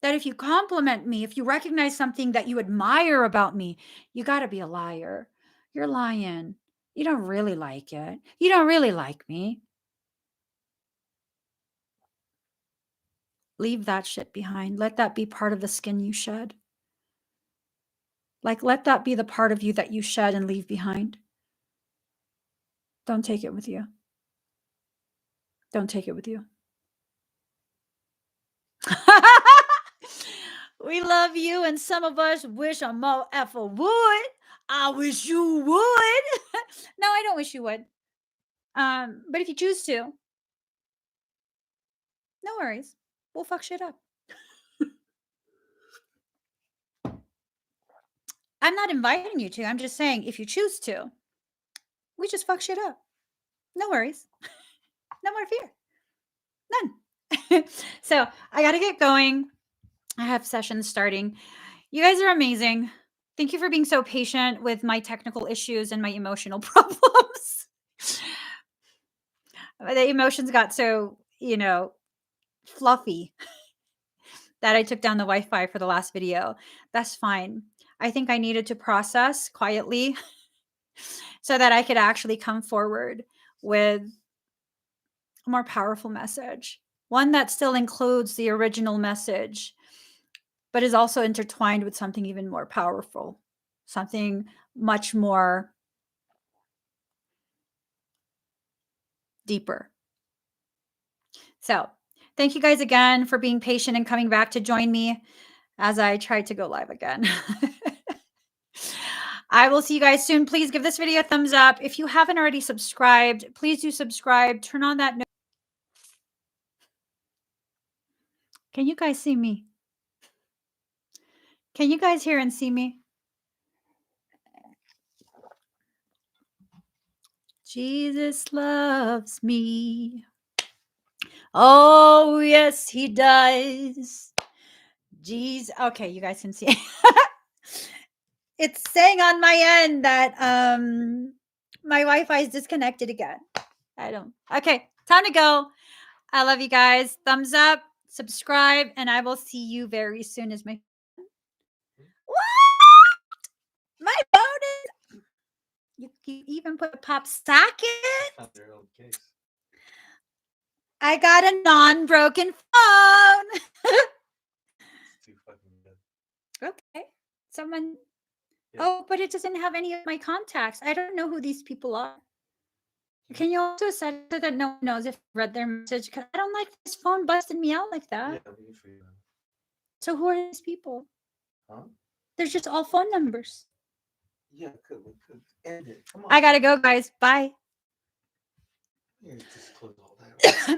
[SPEAKER 1] That if you compliment me, if you recognize something that you admire about me, you got to be a liar. You're lying. You don't really like it. You don't really like me. Leave that shit behind. Let that be part of the skin you shed. Like, let that be the part of you that you shed and leave behind. Don't take it with you. Don't take it with you. We love you, and some of us wish a more effort would. I wish you would. No, I don't wish you would. But if you choose to, No worries. We'll fuck shit up. I'm not inviting you to. I'm just saying if you choose to, we just fuck shit up. No worries. No more fear. None. So I got to get going. I have sessions starting. You guys are amazing. Thank you for being so patient with my technical issues and my emotional problems. The emotions got so, fluffy that I took down the Wi-Fi for the last video. That's fine. I think I needed to process quietly so that I could actually come forward with a more powerful message. One that still includes the original message, but is also intertwined with something even more powerful, something much more deeper. So, thank you guys again for being patient and coming back to join me as I try to go live again. I will see you guys soon. Please give this video a thumbs up. If you haven't already subscribed, please do subscribe. Turn on that note. Can you guys see me? Can you guys hear and see me? Jesus loves me. Oh, yes, he does. Jeez. Okay, you guys can see. It's saying on my end that my Wi-Fi is disconnected again. Okay, time to go. I love you guys. Thumbs up, subscribe, and I will see you very soon as my what? My phone is you even put a pop socket? I got a non-broken phone. Okay. Someone Oh, but it doesn't have any of my contacts. I don't know who these people are. Can you also set it that no one knows if I read their message? Because I don't like this phone busting me out like that. So who are these people? Huh? They're just all phone numbers. Yeah, we could end it. Come on. I gotta go, guys. Bye. Yeah, just close all that.